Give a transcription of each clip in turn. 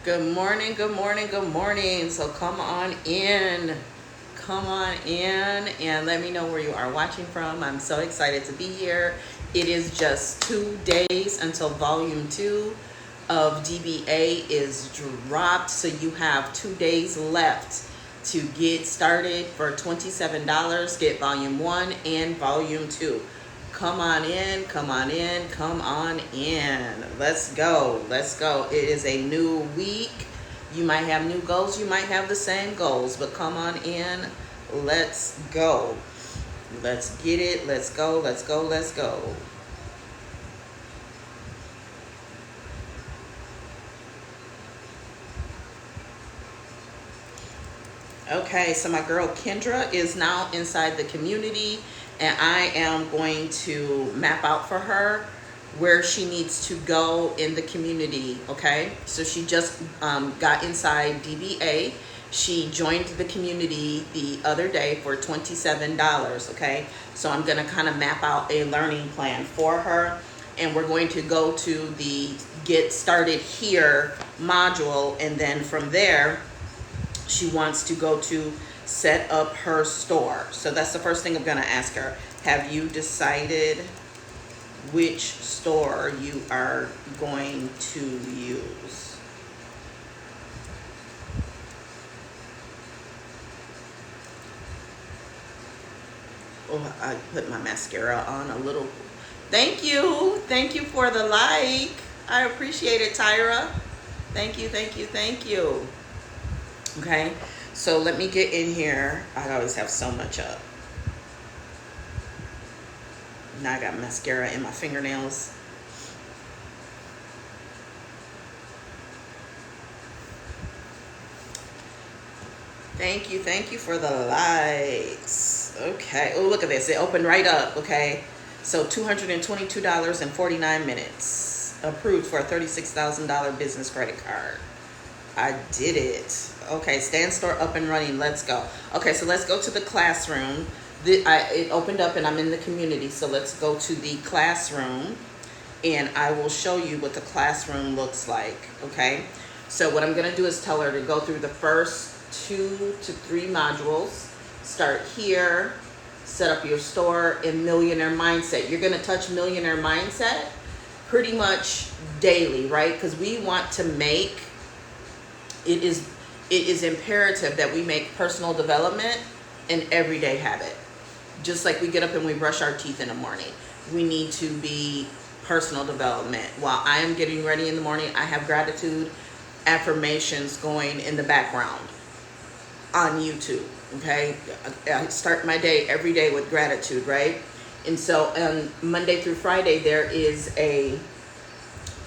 Good morning, good morning, good morning. So come on in. Come on in and let me know where you are watching from. I'm so excited to be here. It is just 2 days until volume 2 of DBA is dropped. So you have 2 days left to get started for $27. Get volume 1 and volume 2. Come on in, come on in, come on in. Let's go, let's go. It is a new week. You might have new goals, you might have the same goals, but come on in. Let's go. Let's get it. Let's go, let's go, let's go. Okay, so my girl Kendra is now inside the community, and I am going to map out for her where she needs to go in the community. Okay, so she just got inside DBA. She joined the community the other day for $27. Okay, so I'm going to kind of map out a learning plan for her, and we're going to go to the Get Started Here module, and then from there she wants to go to set up her store. So that's the first thing I'm going to ask her. Have you decided which store you are going to use? Oh, I put my mascara on a little. Thank you. Thank you for the like. I appreciate it, Tyra. Thank you, thank you, thank you. Okay, so let me get in here. I always have so much up. Now I got mascara in my fingernails. Thank you for the likes. Okay, oh, look at this. It opened right up, okay? So $222.49. Approved for a $36,000 business credit card. I did it. Okay, stand store up and running. Let's go. Okay, so let's go to the classroom. It opened up and I'm in the community. So let's go to the classroom and I will show you what the classroom looks like. Okay, so what I'm going to do is tell her to go through the first 2 to 3 modules. Start here, set up your store, and millionaire mindset. You're going to touch millionaire mindset pretty much daily, right? Because we want to make it is imperative that we make personal development an everyday habit. Just like we get up and we brush our teeth in the morning, we need to be personal development. While I am getting ready in the morning, I have gratitude affirmations going in the background on YouTube. Okay, I start my day every day with gratitude, right? And so Monday through Friday there is a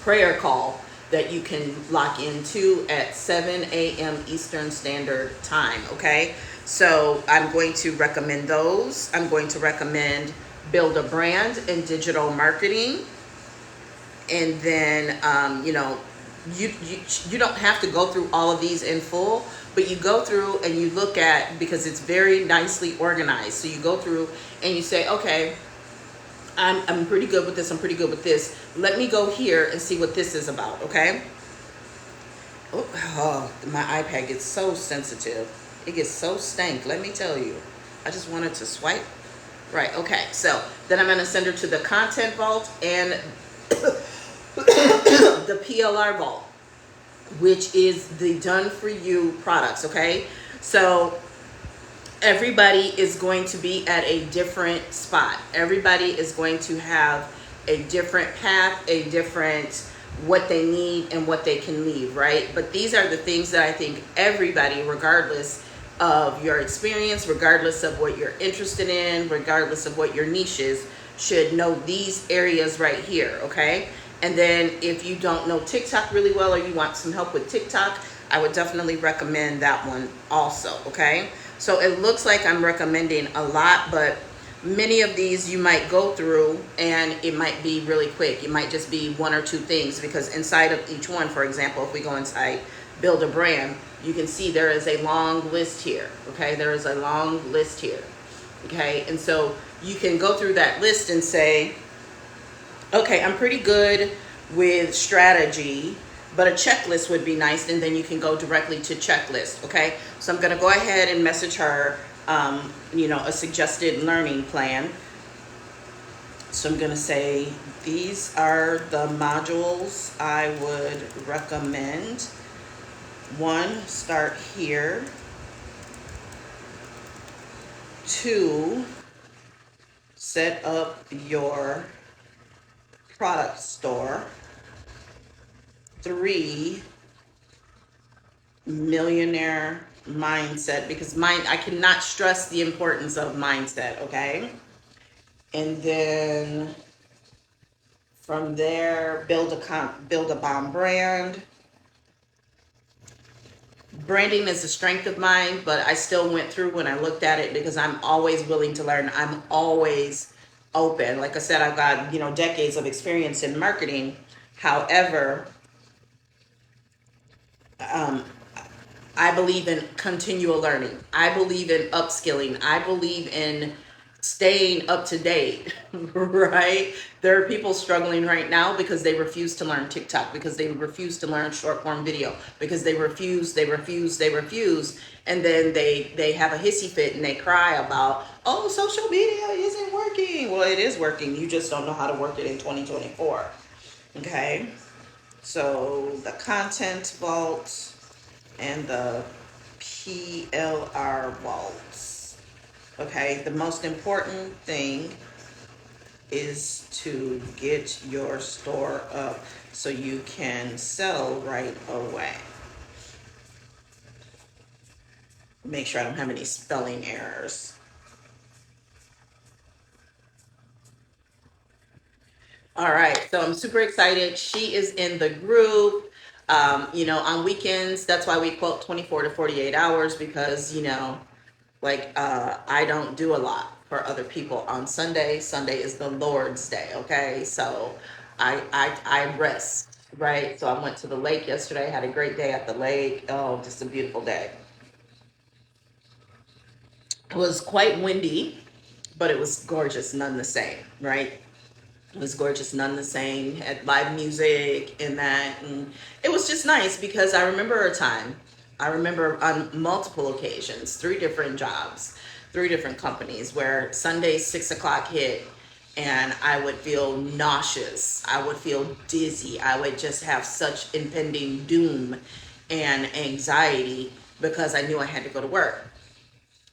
prayer call that you can lock into at 7 a.m. Eastern Standard Time, okay? So I'm going to recommend those. I'm going to recommend Build a Brand and Digital Marketing. And then, you don't have to go through all of these in full, but you go through and you look at, because it's very nicely organized. So you go through and you say, okay, I'm pretty good with this. I'm pretty good with this. Let me go here and see what this is about, okay? Oh, my iPad gets so sensitive. It gets so stank, let me tell you. I just wanted to swipe. Right, okay. So then I'm going to send her to the Content Vault and the PLR Vault, which is the Done For You products, okay? So everybody is going to be at a different spot. Everybody is going to have a different path, a different what they need and what they can leave, right? But these are the things that I think everybody, regardless of your experience, regardless of what you're interested in, regardless of what your niche is, should know these areas right here, okay? And then if you don't know TikTok really well or you want some help with TikTok, I would definitely recommend that one also, okay? So it looks like I'm recommending a lot, but many of these you might go through and it might be really quick. It might just be 1 or 2 things, because inside of each one, for example, if we go inside Build a Brand, you can see there is a long list here, okay? There is a long list here, okay? And so you can go through that list and say, okay, I'm pretty good with strategy, but a checklist would be nice, and then you can go directly to checklist. Okay, so I'm going to go ahead and message her, a suggested learning plan. So I'm going to say, these are the modules I would recommend. 1, start here. 2, set up your product store. 3, millionaire mindset, because I cannot stress the importance of mindset, okay? And then from there, build a bomb brand. Branding is a strength of mine, but I still went through when I looked at it, because I'm always willing to learn. I'm always open. Like I said, I've got, decades of experience in marketing. However, I believe in continual learning. I believe in upskilling. I believe in staying up to date, right? There are people struggling right now because they refuse to learn TikTok, because they refuse to learn short form video, because they refuse. And then they have a hissy fit and they cry about, oh, social media isn't working. Well, it is working. You just don't know how to work it in 2024. Okay. So the content vault and the PLR vaults. Okay, the most important thing is to get your store up so you can sell right away. Make sure I don't have any spelling errors. All right, so I'm super excited. She is in the group. On weekends, that's why we quote 24 to 48 hours, because, I don't do a lot for other people on Sunday. Sunday is the Lord's day, okay? So I rest, right? So I went to the lake yesterday, had a great day at the lake. Oh, just a beautiful day. It was quite windy, but it was gorgeous none the same, right? It was gorgeous none the same. Had live music and that, and it was just nice, because I remember on multiple occasions, 3 different jobs, 3 different companies, where Sunday 6 o'clock hit and I would feel nauseous, I would feel dizzy, I would just have such impending doom and anxiety, because I knew I had to go to work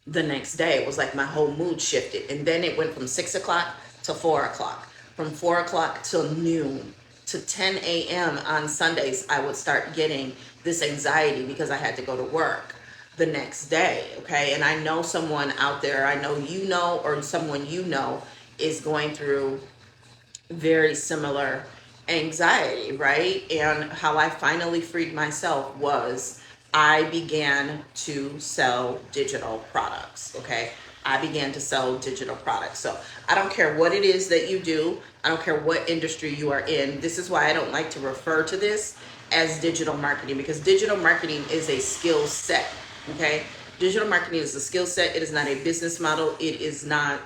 the next day. It was like my whole mood shifted. And then it went from 6 o'clock to 4 o'clock. From 4 o'clock till noon to 10 a.m. on Sundays, I would start getting this anxiety because I had to go to work the next day. Okay. And I know someone out there, I know or someone is going through very similar anxiety, right? And how I finally freed myself was I began to sell digital products, okay? I began to sell digital products. So I don't care what it is that you do. I don't care what industry you are in. This is why I don't like to refer to this as digital marketing, because digital marketing is a skill set, okay? Digital marketing is a skill set. It is not a business model. It is not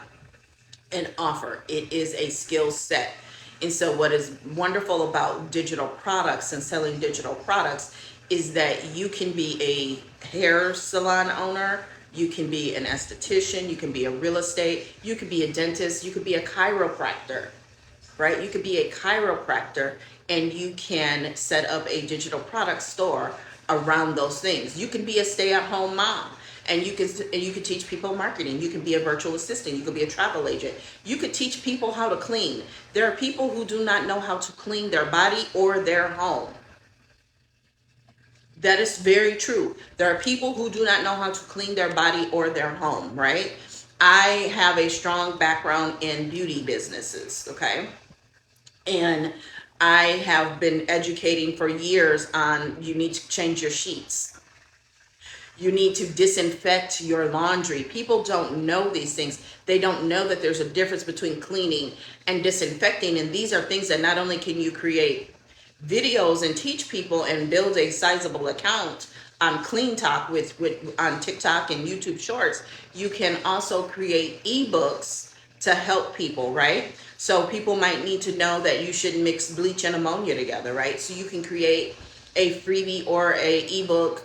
an offer. It is a skill set. And so what is wonderful about digital products and selling digital products is that you can be a hair salon owner, you can be an esthetician, you can be a real estate, you could be a dentist, you could be a chiropractor, right? You could be a chiropractor, and you can set up a digital product store around those things. You can be a stay-at-home mom, and you can teach people marketing. You can be a virtual assistant. You could be a travel agent. You could teach people how to clean. There are people who do not know how to clean their body or their home. That is very true. There are people who do not know how to clean their body or their home, right? I have a strong background in beauty businesses, okay? And I have been educating for years on, you need to change your sheets. You need to disinfect your laundry. People don't know these things. They don't know that there's a difference between cleaning and disinfecting. And these are things that not only can you create videos and teach people and build a sizable account on Clean Talk on TikTok and YouTube Shorts, you can also create ebooks to help people, right? So people might need to know that you should mix bleach and ammonia together, right? So you can create a freebie or a ebook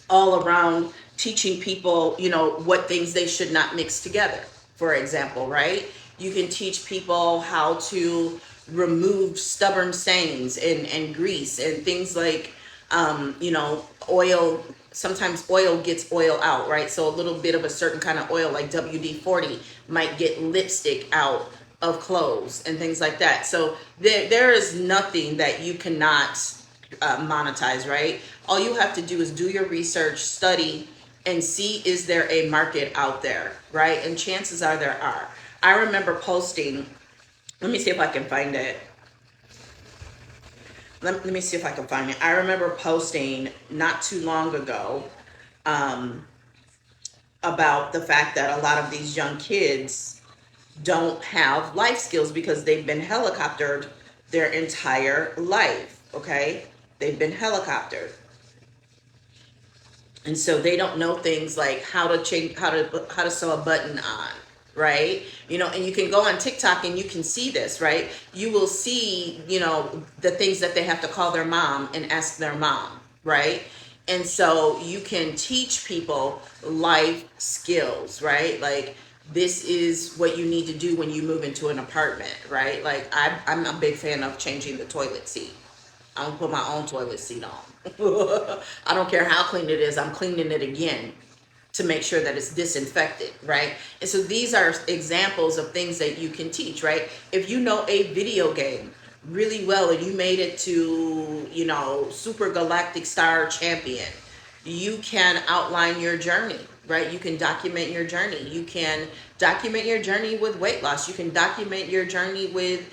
all around teaching people, what things they should not mix together, for example, right? You can teach people how to remove stubborn stains and grease and things like, oil. Sometimes oil gets oil out, right? So a little bit of a certain kind of oil like WD-40 might get lipstick out of clothes and things like that. So there is nothing that you cannot monetize, right? All you have to do is do your research, study, and see, is there a market out there, right? And chances are there are. I remember posting, let me see if I can find it. Let me see if I can find it. I remember posting not too long ago about the fact that a lot of these young kids don't have life skills because they've been helicoptered their entire life, okay? They've been helicoptered. And so they don't know things like how to change, how to sew a button on, right? And you can go on TikTok and you can see this, right? You will see, the things that they have to call their mom and ask their mom, right? And so you can teach people life skills, right? Like, this is what you need to do when you move into an apartment, right? Like, I'm a big fan of changing the toilet seat. I don't put my own toilet seat on. I don't care how clean it is, I'm cleaning it again to make sure that it's disinfected, right? And so these are examples of things that you can teach, right? If you know a video game really well and you made it to, Super Galactic Star Champion, you can outline your journey, right? You can document your journey. You can document your journey with weight loss. You can document your journey with,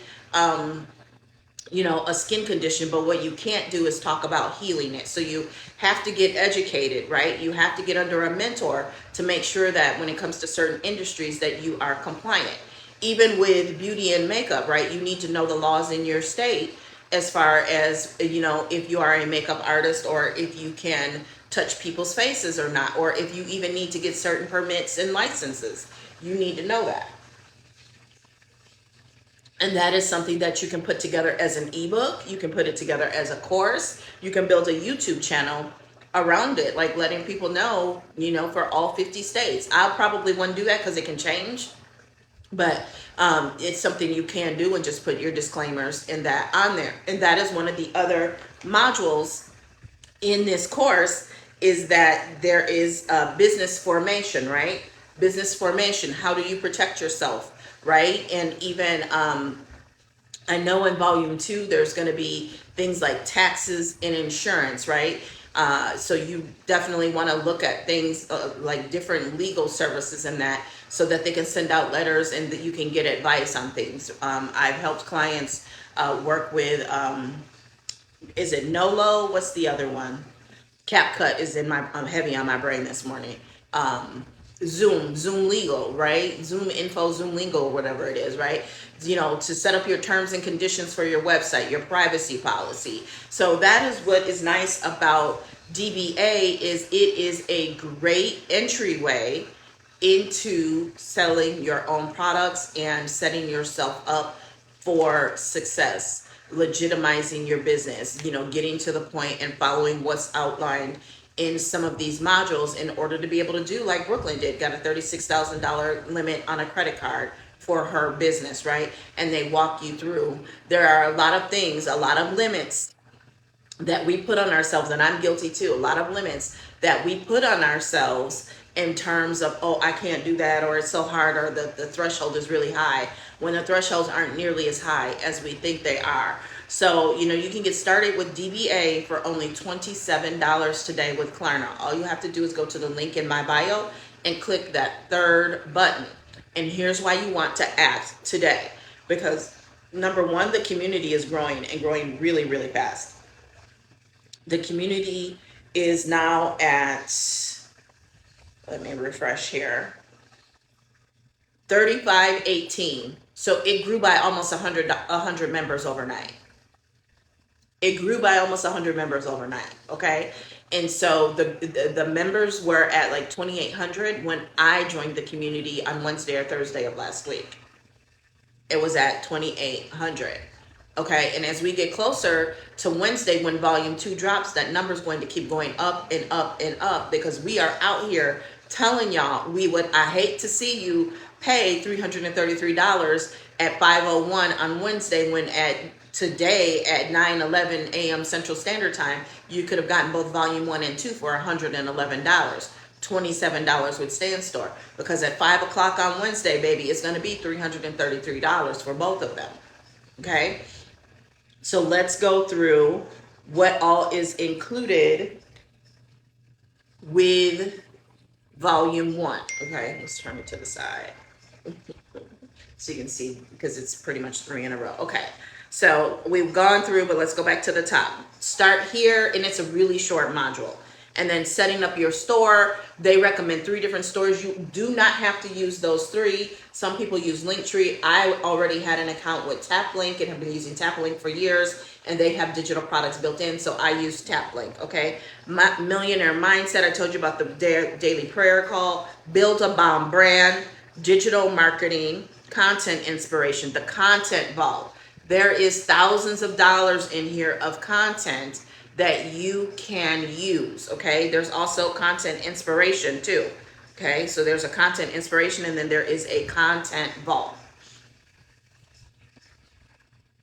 a skin condition, but what you can't do is talk about healing it. So you have to get educated, right? You have to get under a mentor to make sure that when it comes to certain industries that you are compliant. Even with beauty and makeup, right? You need to know the laws in your state as far as, if you are a makeup artist or if you can touch people's faces or not, or if you even need to get certain permits and licenses. You need to know that. And that is something that you can put together as an ebook. You can put it together as a course. You can build a YouTube channel around it, like letting people know, for all 50 states. I'll probably want to do that because it can change. But it's something you can do, and just put your disclaimers in that on there. And that is one of the other modules in this course, is that there is business formation, right? Business formation. How do you protect yourself? Right? And even I know in volume 2 there's going to be things like taxes and insurance, right? So you definitely want to look at things like different legal services and that, so that they can send out letters and that you can get advice on things. I've helped clients work with, is it Nolo? What's the other one? CapCut is I'm heavy on my brain this morning. Zoom Legal, right? Zoom Info, Zoom Legal, whatever it is, right? To set up your terms and conditions for your website, your privacy policy. So that is what is nice about DBA, is it is a great entryway into selling your own products and setting yourself up for success, legitimizing your business, getting to the point and following what's outlined in some of these modules in order to be able to do like Brooklyn did, got a $36,000 limit on a credit card for her business, right? And they walk you through. There are a lot of things, a lot of limits that we put on ourselves, and I'm guilty too, a lot of limits that we put on ourselves in terms of, oh, I can't do that, or it's so hard, or the threshold is really high, when the thresholds aren't nearly as high as we think they are. So, you can get started with DBA for only $27 today with Klarna. All you have to do is go to the link in my bio and click that third button. And here's why you want to act today. Because number one, the community is growing, and growing really, really fast. The community is now at, let me refresh here, 3518. So it grew by almost 100 members overnight. It grew by almost 100 members overnight, okay? And so the members were at like 2,800 when I joined the community on Wednesday or Thursday of last week. It was at 2,800. Okay, and as we get closer to Wednesday when volume 2 drops, that number is going to keep going up and up and up, because we are out here telling y'all I hate to see you pay $333 at 5:01 on Wednesday, when at today at 9:11 a.m. Central Standard Time, you could have gotten both volume 1 and 2 for $111. $27 with Stand Store, because at 5 o'clock on Wednesday, baby, it's going to be $333 for both of them. Okay, so let's go through what all is included with volume 1. Okay, let's turn it to the side so you can see, because it's pretty much 3 in a row. Okay, so we've gone through, but let's go back to the top. Start here, and it's a really short module. And then setting up your store, they recommend 3 different stores. You do not have to use those 3. Some people use Linktree. I already had an account with TapLink and have been using TapLink for years, and they have digital products built in, so I use TapLink. Okay, my Millionaire Mindset, I told you about the daily prayer call, Build a Bomb Brand, digital marketing, content inspiration, the content vault. There is thousands of dollars in here of content that you can use. Okay, there's also content inspiration too. Okay, so there's a content inspiration, and then there is a content vault.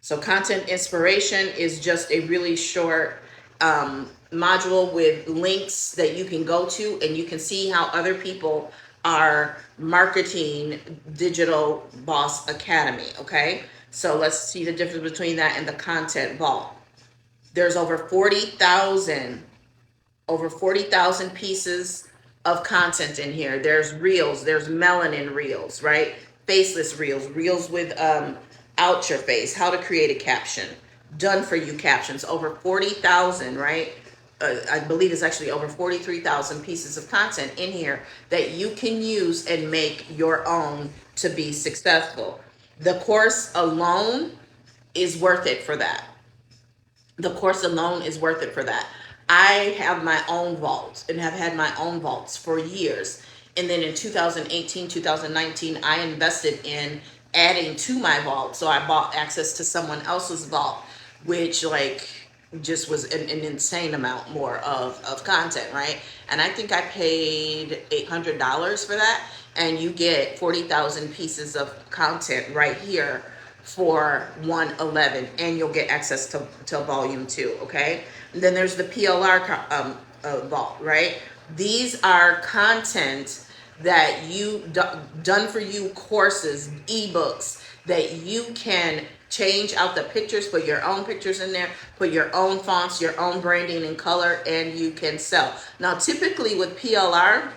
So content inspiration is just a really short module with links that you can go to, and you can see how other people are marketing Digital Boss Academy. Okay, so let's see the difference between that and the content vault. There's over 40,000 pieces of content in here. There's reels, there's melanin reels, right? Faceless reels, reels with out your face, how to create a caption, done for you captions, over 40,000, right? I believe it's actually over 43,000 pieces of content in here that you can use and make your own to be successful. The course alone is worth it for that. The course alone is worth it for that. I have my own vault and have had my own vaults for years. And then in 2018, 2019, I invested in adding to my vault. So I bought access to someone else's vault, which just was an insane amount more of content, right? And I think I paid $800 for that. And you get 40,000 pieces of content right here for $111, and you'll get access to volume 2. Okay, and then there's the PLR vault, right? These are content that you done for you courses, ebooks that you can change out the pictures, put your own pictures in there, put your own fonts, your own branding and color, and you can sell. Now typically with PLR,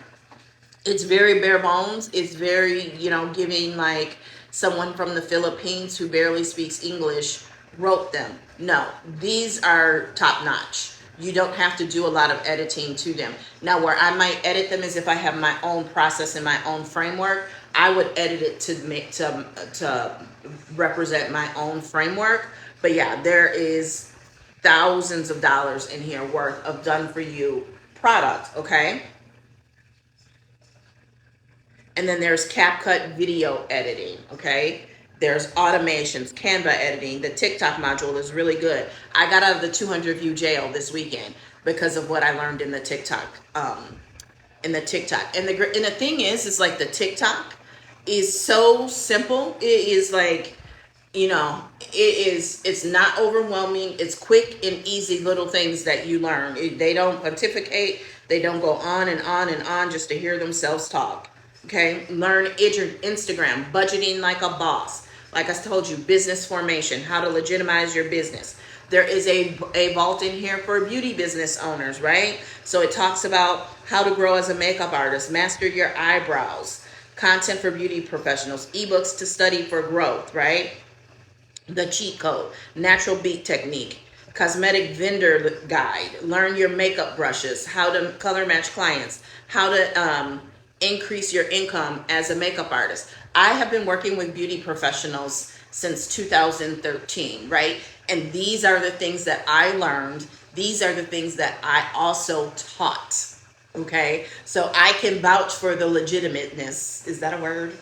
it's very bare bones. It's very, giving like someone from the Philippines who barely speaks English wrote them. No, these are top notch. You don't have to do a lot of editing to them. Now, where I might edit them is if I have my own process and my own framework. I would edit it to represent my own framework. But yeah, there is thousands of dollars in here worth of done for you product. Okay. And then there's CapCut video editing, okay? There's automations, Canva editing. The TikTok module is really good. I got out of the 200 view jail this weekend because of what I learned in the TikTok. And the thing is like the TikTok is so simple. It is like, it's not overwhelming. It's quick and easy little things that you learn. They don't pontificate. They don't go on and on and on just to hear themselves talk. Okay, learn Instagram, budgeting like a boss. Like I told you, business formation, how to legitimize your business. There is a vault in here for beauty business owners, right? So it talks about how to grow as a makeup artist, master your eyebrows, content for beauty professionals, ebooks to study for growth, right? The cheat code, natural beat technique, cosmetic vendor guide, learn your makeup brushes, how to color match clients, how to increase your income as a makeup artist. I have been working with beauty professionals since 2013, right? And these are the things that I learned. These are the things that I also taught, okay? So I can vouch for the legitimateness, is that a word?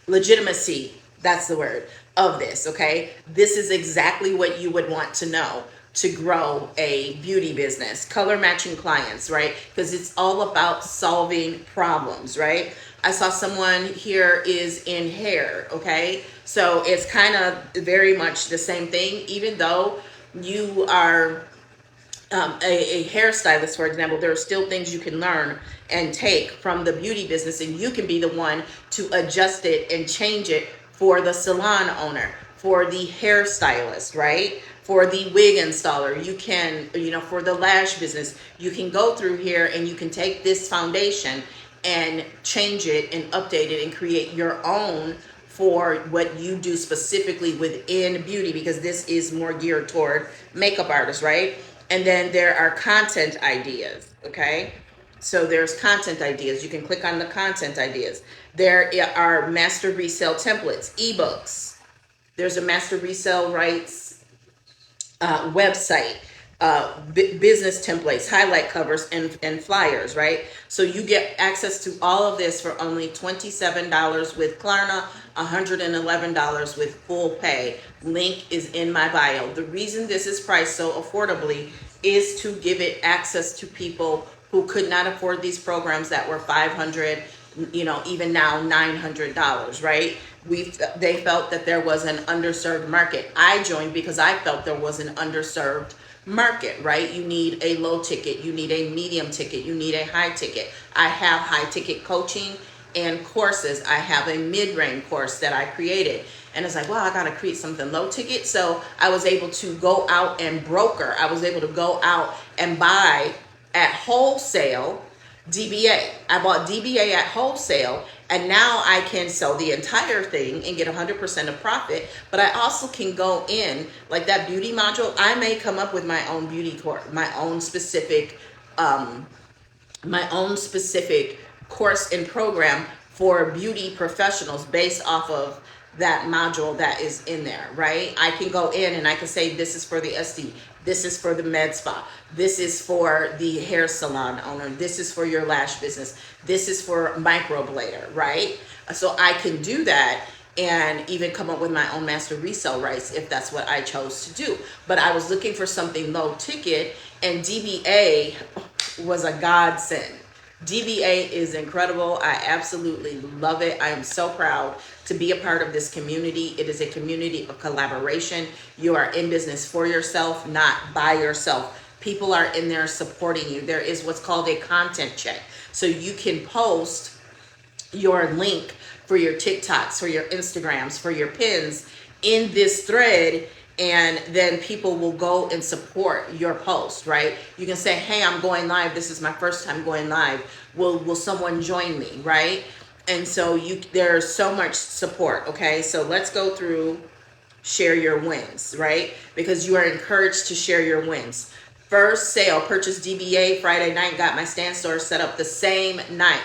Legitimacy That's the word of this, okay? This is exactly what you would want to know to grow a beauty business. Color matching clients, right? Because it's all about solving problems, right? I saw someone here is in hair, okay? So it's kind of very much the same thing, even though you are a hairstylist, for example. There are still things you can learn and take from the beauty business, and you can be the one to adjust it and change it for the salon owner, for the hairstylist, right? For the wig installer, you can, for the lash business, you can go through here and you can take this foundation and change it and update it and create your own for what you do specifically within beauty, because this is more geared toward makeup artists, right? And then there are content ideas, okay? So there's content ideas. You can click on the content ideas. There are master resale templates, ebooks. There's a master resale rights website, business templates, highlight covers, and flyers, right? So you get access to all of this for only $27 with Klarna, $111 with full pay. Link is in my bio. The reason this is priced so affordably is to give it access to people who could not afford these programs that were $500, even now $900, right? They felt that there was an underserved market. I joined because I felt there was an underserved market, right? You need a low ticket, you need a medium ticket, you need a high ticket. I have high ticket coaching and courses. I have a mid-range course that I created. And it's like, wow, I got to create something low ticket. So I was able to go out and broker. I was able to go out and buy at wholesale DBA. I bought DBA at wholesale, and now I can sell the entire thing and get 100% of profit. But I also can go in, like that beauty module. I may come up with my own beauty course, my own specific course and program for beauty professionals based off of that module that is in there, right? I can go in and I can say, this is for the SD, this is for the med spa, this is for the hair salon owner, this is for your lash business, this is for microblader, right? So I can do that and even come up with my own master resale rights if that's what I chose to do. But I was looking for something low ticket, and DBA was a godsend. DBA is incredible. I absolutely love it. I am so proud to be a part of this community. It is a community of collaboration. You are in business for yourself, not by yourself. People are in there supporting you. There is what's called a content check. So you can post your link for your TikToks, for your Instagrams, for your pins in this thread, and then people will go and support your post, right? You can say, hey, I'm going live. This is my first time going live. Will someone join me, right? And so there's so much support, okay? So let's go through share your wins, right? Because you are encouraged to share your wins. First sale, purchase DBA Friday night, got my stand store set up the same night.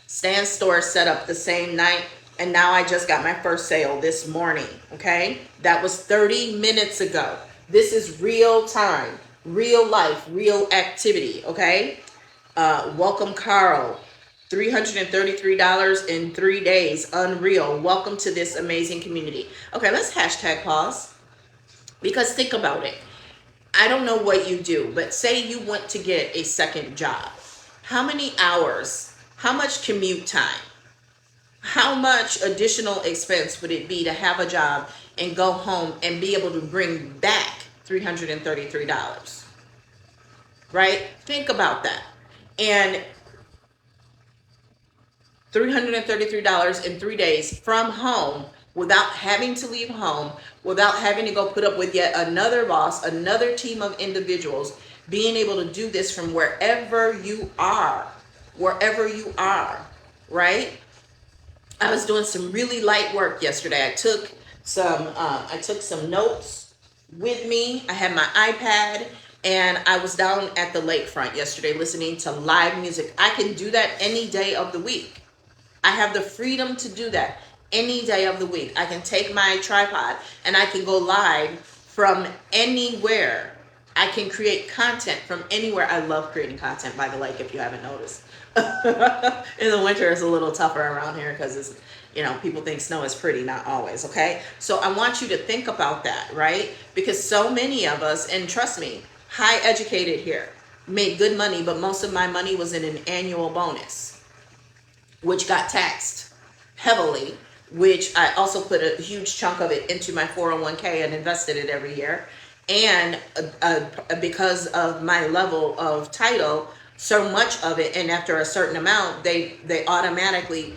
Stand store set up the same night. And now I just got my first sale this morning, okay? That was 30 minutes ago. This is real time, real life, real activity, okay? Welcome, Carl. $333 in 3 days. Unreal. Welcome to this amazing community. Okay, let's hashtag pause. Because think about it. I don't know what you do, but say you want to get a second job. How many hours? How much commute time? How much additional expense would it be to have a job and go home and be able to bring back $333? Right? Think about that. And $333 in 3 days from home, without having to leave home, without having to go put up with yet another boss, another team of individuals, being able to do this from wherever you are, right? I was doing some really light work yesterday. I took some notes with me. I had my iPad, and I was down at the lakefront yesterday listening to live music. I can do that any day of the week. I have the freedom to do that any day of the week. I can take my tripod and I can go live from anywhere. I can create content from anywhere. I love creating content by the lake, if you haven't noticed. In the winter, it's a little tougher around here because You know, people think snow is pretty, not always, okay? So I want you to think about that, right? Because so many of us, and trust me, high educated here, made good money, but most of my money was in an annual bonus, which got taxed heavily, which I also put a huge chunk of it into my 401k and invested it every year. And because of my level of title, so much of it, and after a certain amount, they automatically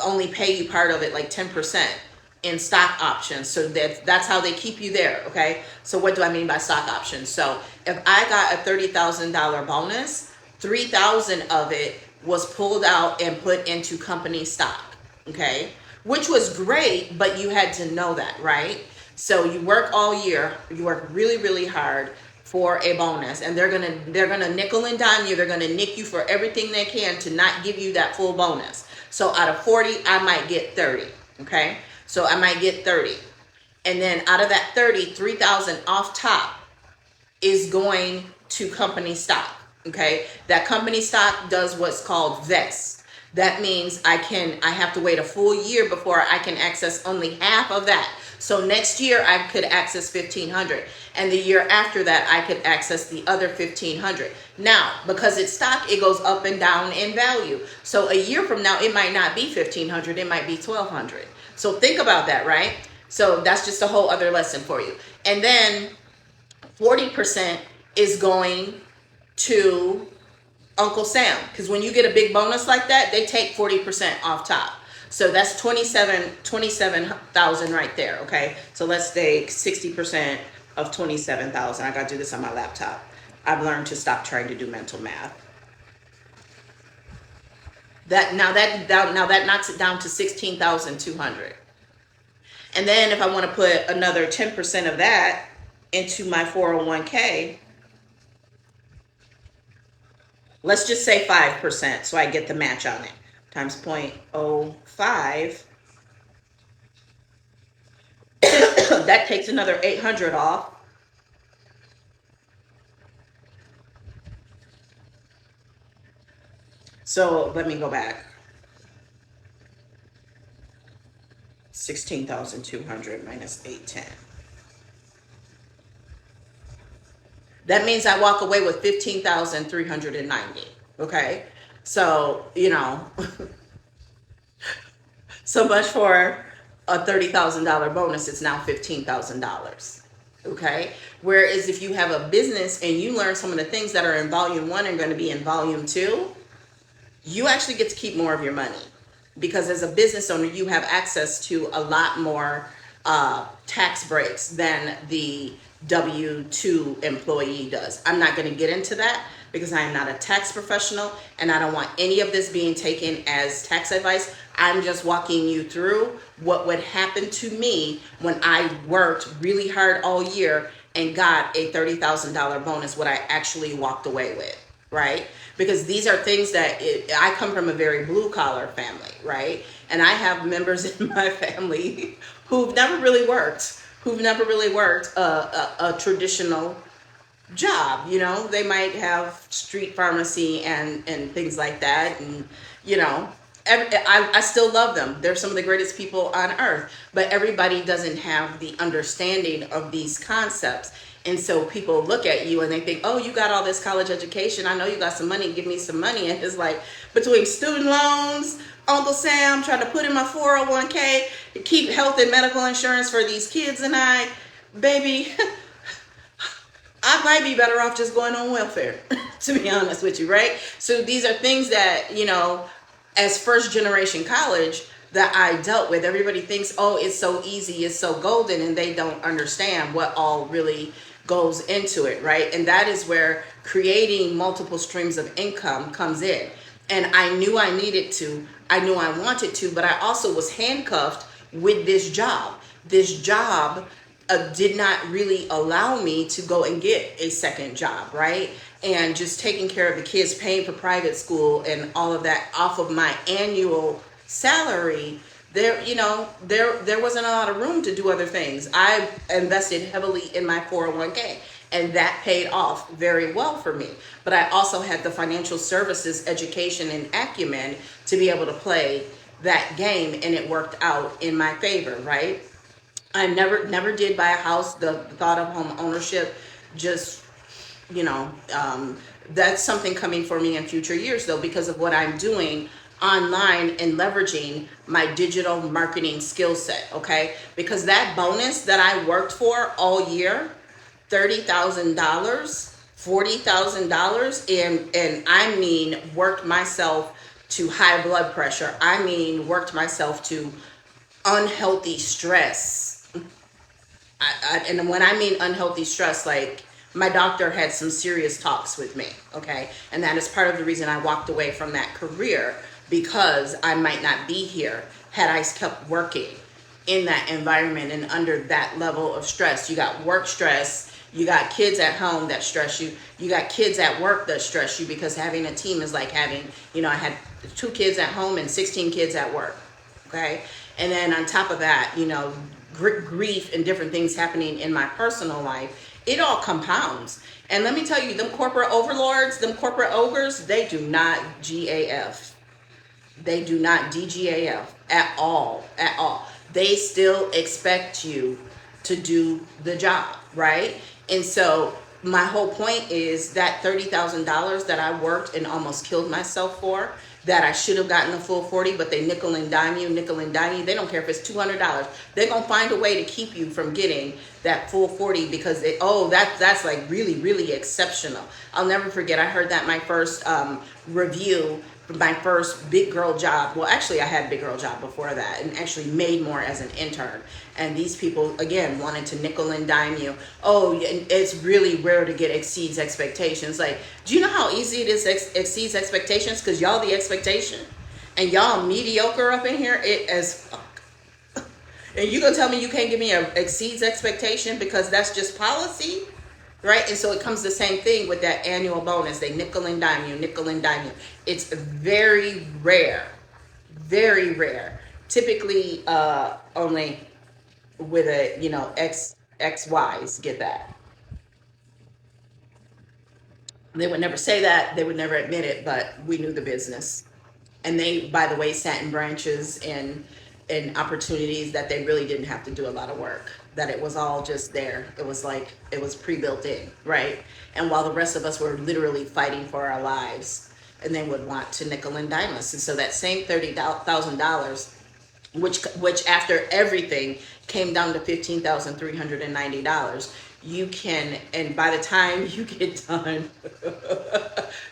only pay you part of it, like 10% in stock options. So that's how they keep you there, okay? So what do I mean by stock options? So if I got a $30,000 bonus, 3,000 of it was pulled out and put into company stock, okay? Which was great, but you had to know that, right? So you work all year, you work really, really hard for a bonus, and they're gonna nickel and dime you. They're gonna nick you for everything they can to not give you that full bonus. So out of 40, I might get 30, okay? So I might get 30. And then out of that 30, 3,000 off top is going to company stock, okay? That company stock does what's called vest. That means I have to wait a full year before I can access only half of that. So next year I could access 1,500, and the year after that I could access the other 1,500. Now, because it's stock, it goes up and down in value. So a year from now, it might not be 1,500, it might be 1,200. So think about that, right? So that's just a whole other lesson for you. And then 40% is going to Uncle Sam, because when you get a big bonus like that, they take 40% off top. So that's 27,000 right there, okay? So let's take 60% of 27,000. I got to do this on my laptop. I've learned to stop trying to do mental math. That knocks it down to 16,200. And then if I want to put another 10% of that into my 401k, let's just say 5%, so I get the match on it, times 0.05. That takes another 800 off. So let me go back. 16,200 minus 810. That means I walk away with 15,390. Okay. So, you know, so much for a $30,000 bonus. It's now $15,000. Okay. Whereas if you have a business and you learn some of the things that are in volume 1 and going to be in volume 2, you actually get to keep more of your money, because as a business owner, you have access to a lot more tax breaks than the W-2 employee does. I'm not going to get into that because I am not a tax professional, and I don't want any of this being taken as tax advice. I'm just walking you through what would happen to me when I worked really hard all year and got a $30,000 bonus, what I actually walked away with, right? Because these are things that I come from a very blue collar family, right? And I have members in my family who've never really worked a traditional job. You know, they might have street pharmacy and things like that. And, you know, I still love them. They're some of the greatest people on earth, but everybody doesn't have the understanding of these concepts. And so people look at you and they think, oh, you got all this college education. I know you got some money. Give me some money. And it's like, between student loans, Uncle Sam trying to put in my 401k to keep health and medical insurance for these kids and baby, I might be better off just going on welfare, to be honest with you, right? So these are things that, you know, as first generation college that I dealt with. Everybody thinks, oh, it's so easy, it's so golden, and they don't understand what all really goes into it, right? And that is where creating multiple streams of income comes in. And I knew I needed to, I knew I wanted to, but I also was handcuffed with this job. This job did not really allow me to go and get a second job, right? And just taking care of the kids, paying for private school and all of that off of my annual salary, there wasn't a lot of room to do other things. I invested heavily in my 401k, and that paid off very well for me. But I also had the financial services education and acumen to be able to play that game, and it worked out in my favor, right? I never did buy a house. The thought of home ownership just, you know, that's something coming for me in future years, though, because of what I'm doing online and leveraging my digital marketing skill set. Okay, because that bonus that I worked for all year, $30,000, $40,000, and I mean worked myself to high blood pressure. I mean worked myself to unhealthy stress. And when I mean unhealthy stress, like my doctor had some serious talks with me, okay? And that is part of the reason I walked away from that career, because I might not be here had I kept working in that environment and under that level of stress. You got work stress, you got kids at home that stress you, you got kids at work that stress you, because having a team is like having, you know, I had 2 kids at home and 16 kids at work, okay? And then on top of that, you know, grief and different things happening in my personal life, it all compounds. And let me tell you, them corporate overlords, them corporate ogres, they do not GAF. They do not DGAF at all, at all. They still expect you to do the job, right? And so my whole point is that $30,000 that I worked and almost killed myself for, that I should have gotten the full 40, but they nickel and dime you, nickel and dime you. They don't care if it's $200. They're gonna find a way to keep you from getting that full 40, because they, oh, that's like really, really exceptional. I'll never forget, I heard that my first review, my first big girl job. Well, actually I had a big girl job before that and actually made more as an intern. And these people, again, wanted to nickel and dime you. Oh, it's really rare to get exceeds expectations. Like, do you know how easy it is to exceeds expectations? Because y'all the expectation. And y'all mediocre up in here, it as fuck. And you gonna tell me you can't give me a exceeds expectation because that's just policy? Right? And so it comes the same thing with that annual bonus. They nickel and dime you, nickel and dime you. It's very rare, very rare. Typically, only with a, you know, XYs get that. They would never say that. They would never admit it, but we knew the business. And they, by the way, sat in branches and opportunities that they really didn't have to do a lot of work, that it was all just there. It was like it was pre-built in, right? And while the rest of us were literally fighting for our lives, and they would want to nickel and dime us. And so that same $30,000, which after everything came down to $15,390, you can, and by the time you get done,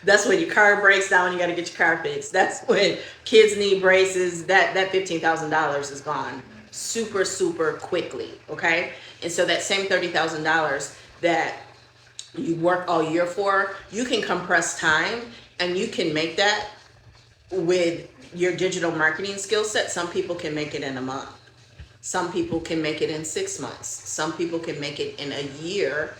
that's when your car breaks down, you got to get your car fixed. That's when kids need braces. That $15,000 is gone super, super quickly, okay? And so that same $30,000 that you work all year for, you can compress time and you can make that with your digital marketing skill set. Some people can make it in a month. Some people can make it in 6 months. Some people can make it in a year.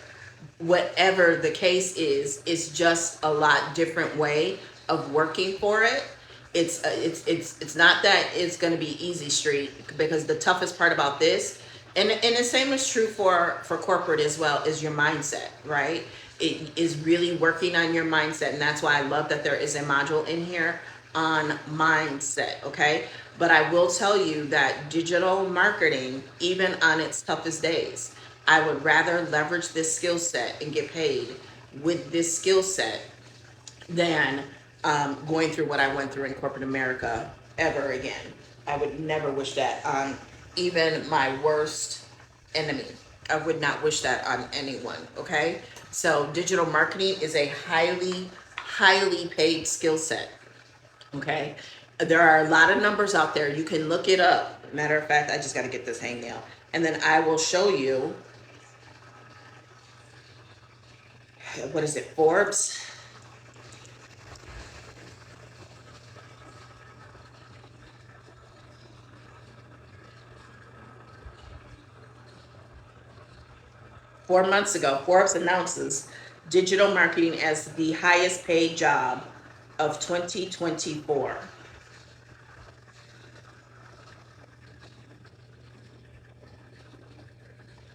Whatever the case is, it's just a lot different way of working for it. It's not that it's going to be easy street, because the toughest part about this, and the same is true for corporate as well, is your mindset, right? It is really working on your mindset, and that's why I love that there is a module in here on mindset, okay? But I will tell you that digital marketing, even on its toughest days, I would rather leverage this skill set and get paid with this skill set than going through what I went through in corporate America ever again. I would never wish that on even my worst enemy. I would not wish that on anyone, okay? So digital marketing is a highly, highly paid skill set, okay? There are a lot of numbers out there. You can look it up. Matter of fact, I just got to get this hangnail. And then I will show you, what is it, Forbes? Four months ago, Forbes announces digital marketing as the highest paid job of 2024.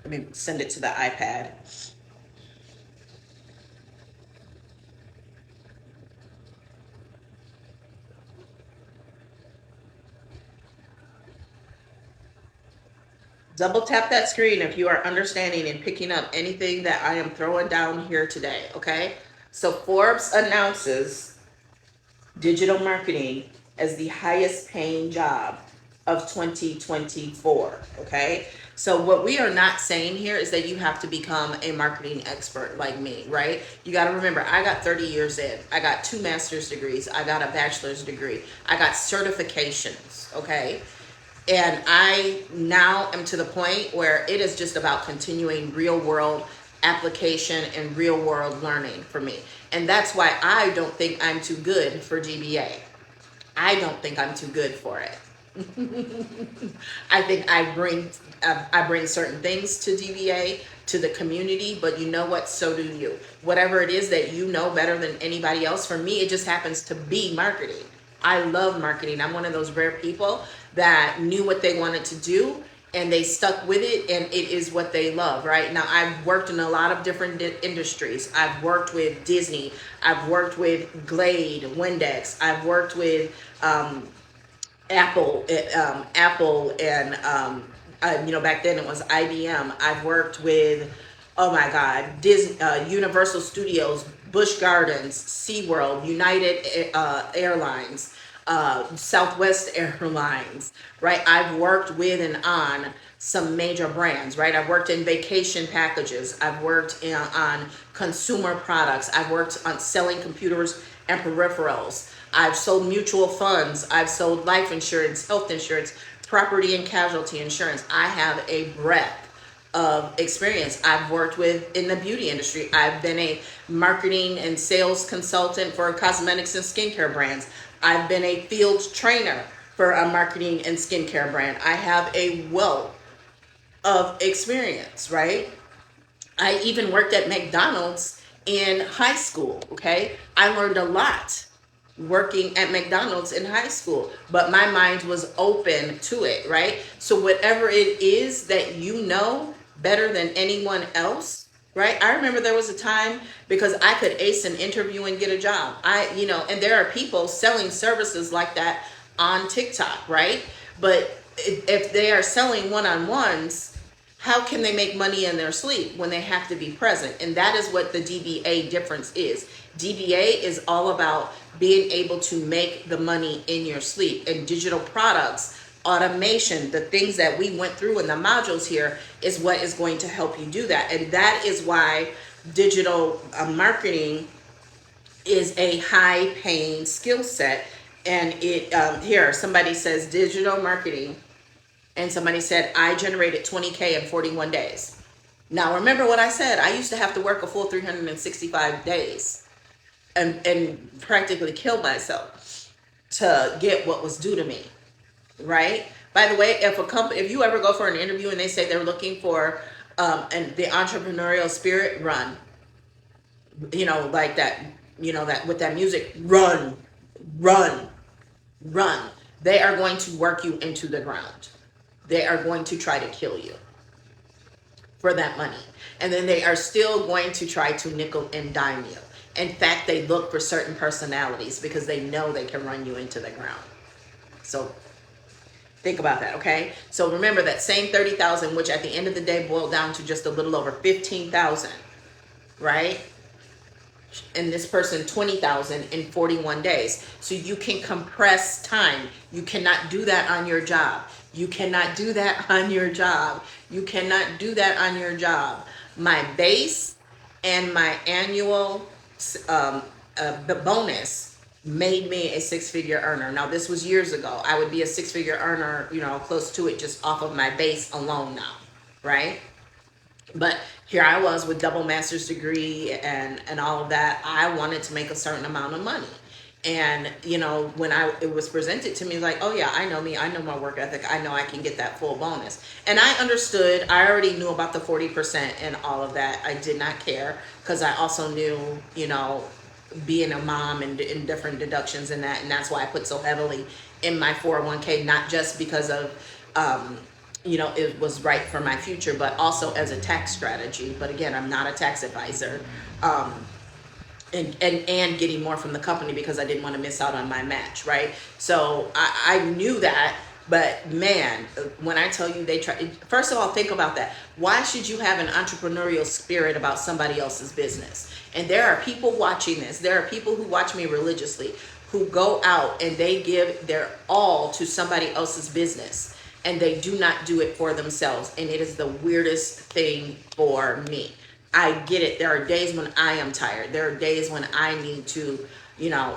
Let me send it to the iPad. Double tap that screen if you are understanding and picking up anything that I am throwing down here today, okay? So Forbes announces digital marketing as the highest paying job of 2024, okay? So what we are not saying here is that you have to become a marketing expert like me, right? You got to remember, I got 30 years in. I got 2 master's degrees. I got a bachelor's degree. I got certifications, okay? And I now am to the point where it is just about continuing real world application and real world learning for me. And that's why I don't think I'm too good for GBA. I don't think I'm too good for it. I think I bring certain things to DBA, to the community, but you know what? So do you. Whatever it is that you know better than anybody else, for me, it just happens to be marketing. I love marketing. I'm one of those rare people that knew what they wanted to do and they stuck with it, and it is what they love, right? Now, I've worked in a lot of different industries. I've worked with Disney. I've worked with Glade, Windex. I've worked with Apple, and back then it was IBM. I've worked with, oh my God, Disney, Universal Studios, Busch Gardens, SeaWorld, United Airlines, Southwest Airlines, right? I've worked with and on some major brands, right? I've worked in vacation packages. I've worked on consumer products. I've worked on selling computers and peripherals. I've sold mutual funds. I've sold life insurance, health insurance, property and casualty insurance. I have a breadth of experience. I've worked with in the beauty industry. I've been a marketing and sales consultant for cosmetics and skincare brands. I've been a field trainer for a marketing and skincare brand. I have a wealth of experience, right? I even worked at McDonald's in high school, okay? I learned a lot working at McDonald's in high school, but my mind was open to it, right? So whatever it is that you know better than anyone else, right? I remember there was a time because I could ace an interview and get a job. And there are people selling services like that on TikTok, right? But if they are selling one-on-ones, how can they make money in their sleep when they have to be present? And that is what the DBA difference is. DBA is all about being able to make the money in your sleep. And digital products, automation, the things that we went through in the modules here is what is going to help you do that. And that is why digital marketing is a high paying skill set. And here, somebody says digital marketing, and somebody said, I generated 20K in 41 days. Now, remember what I said. I used to have to work a full 365 days and practically kill myself to get what was due to me, right? By the way, if you ever go for an interview and they say they're looking for the entrepreneurial spirit, run. Like that, that with that music, run, run, run. They are going to work you into the ground. They are going to try to kill you for that money. And then they are still going to try to nickel and dime you. In fact, they look for certain personalities because they know they can run you into the ground. So think about that, okay? So remember that same 30,000, which at the end of the day boiled down to just a little over 15,000, right? And this person 20,000 in 41 days. So you can compress time. You cannot do that on your job. You cannot do that on your job. You cannot do that on your job. My base and my annual the bonus made me a 6-figure earner. Now, this was years ago. I would be a 6-figure earner, close to it just off of my base alone now, right? But here I was with double master's degree and all of that. I wanted to make a certain amount of money. And, when it was presented to me, like, oh yeah, I know me. I know my work ethic. I know I can get that full bonus. And I understood. I already knew about the 40% and all of that. I did not care because I also knew, being a mom and different deductions and that. And that's why I put so heavily in my 401k, not just because of, it was right for my future, but also as a tax strategy. But again, I'm not a tax advisor. And getting more from the company because I didn't want to miss out on my match, right? So I knew that, But man, when I tell you they try, first of all, think about that. Why should you have an entrepreneurial spirit about somebody else's business? And there are people watching this. There are people who watch me religiously who go out and they give their all to somebody else's business and they do not do it for themselves. And it is the weirdest thing for me. I get it. There are days when I am tired. There are days when I need to,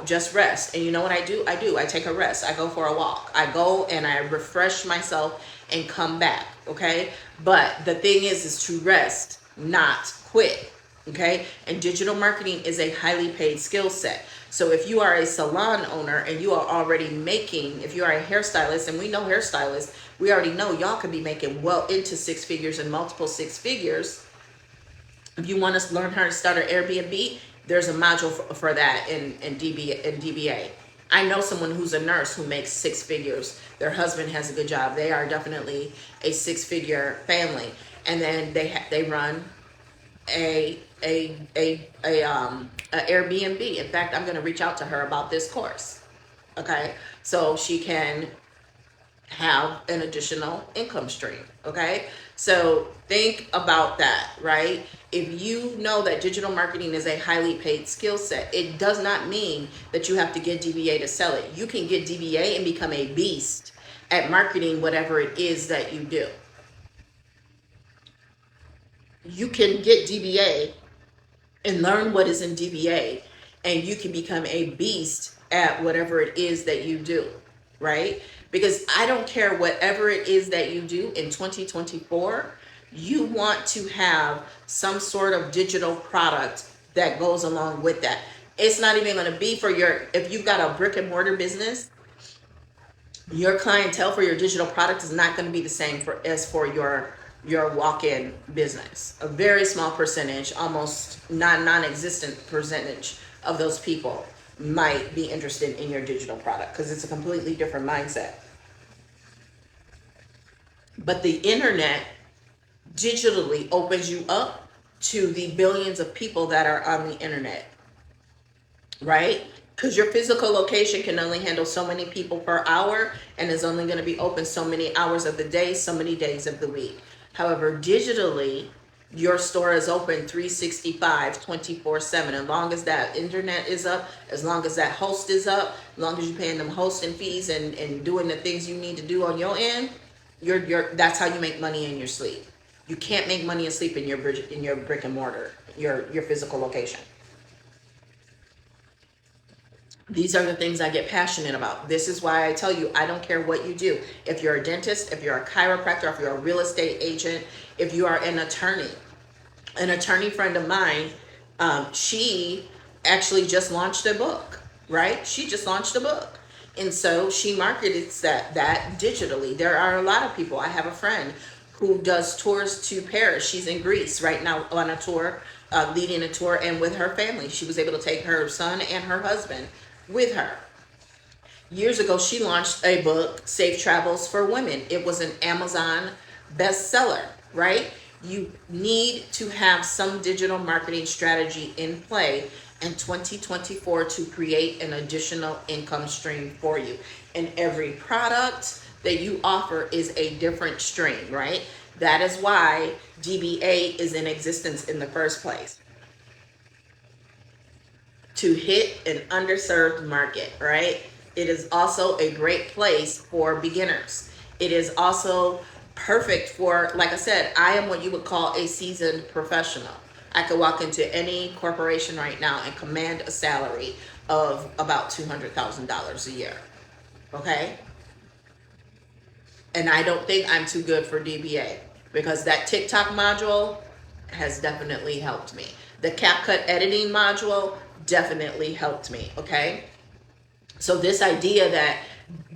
just rest. And you know what I do? I take a rest. I go for a walk. I go and I refresh myself and come back. Okay. But the thing is to rest, not quit. Okay. And digital marketing is a highly paid skill set. So if you are a salon owner and you are already making, if you are a hairstylist, and we know hairstylists, we already know y'all could be making well into six figures and multiple six figures. If you want to learn how to start an Airbnb, there's a module for that in DBA. I know someone who's a nurse who makes six figures. Their husband has a good job. They are definitely a six-figure family, and then they run a Airbnb. In fact, I'm going to reach out to her about this course. Okay, so she can have an additional income stream. Okay, so think about that, right? If you know that digital marketing is a highly paid skill set, it does not mean that you have to get DBA to sell it. You can get DBA and become a beast at marketing whatever it is that you do. You can get DBA and learn what is in DBA, and you can become a beast at whatever it is that you do, right? Because I don't care whatever it is that you do in 2024, you want to have some sort of digital product that goes along with that. It's not even going to be for if you've got a brick and mortar business, your clientele for your digital product is not going to be the same as for your walk-in business. A very small percentage, almost non-existent percentage of those people might be interested in your digital product because it's a completely different mindset. But the internet digitally opens you up to the billions of people that are on the internet, right? Because your physical location can only handle so many people per hour and is only going to be open so many hours of the day, so many days of the week. However, digitally, your store is open 365, 24/7. As long as that internet is up, as long as that host is up, as long as you're paying them hosting fees and doing the things you need to do on your end, that's how you make money in your sleep. You can't make money and sleep in your brick and mortar, your physical location. These are the things I get passionate about. This is why I tell you, I don't care what you do. If you're a dentist, if you're a chiropractor, if you're a real estate agent, if you are an attorney friend of mine, she actually just launched a book, right? She just launched a book. And so she markets that digitally. There are a lot of people. I have a friend who does tours to Paris. She's in Greece right now on a tour, leading a tour, and with her family. She was able to take her son and her husband with her. Years ago, she launched a book, Safe Travels for Women. It was an Amazon bestseller, right? You need to have some digital marketing strategy in play in 2024 to create an additional income stream for you. And every product that you offer is a different stream, right? That is why DBA is in existence in the first place. To hit an underserved market, right? It is also a great place for beginners. It is also perfect for, like I said, I am what you would call a seasoned professional. I could walk into any corporation right now and command a salary of about $200,000 a year, okay? And I don't think I'm too good for DBA because that TikTok module has definitely helped me. The CapCut editing module definitely helped me, okay? So this idea that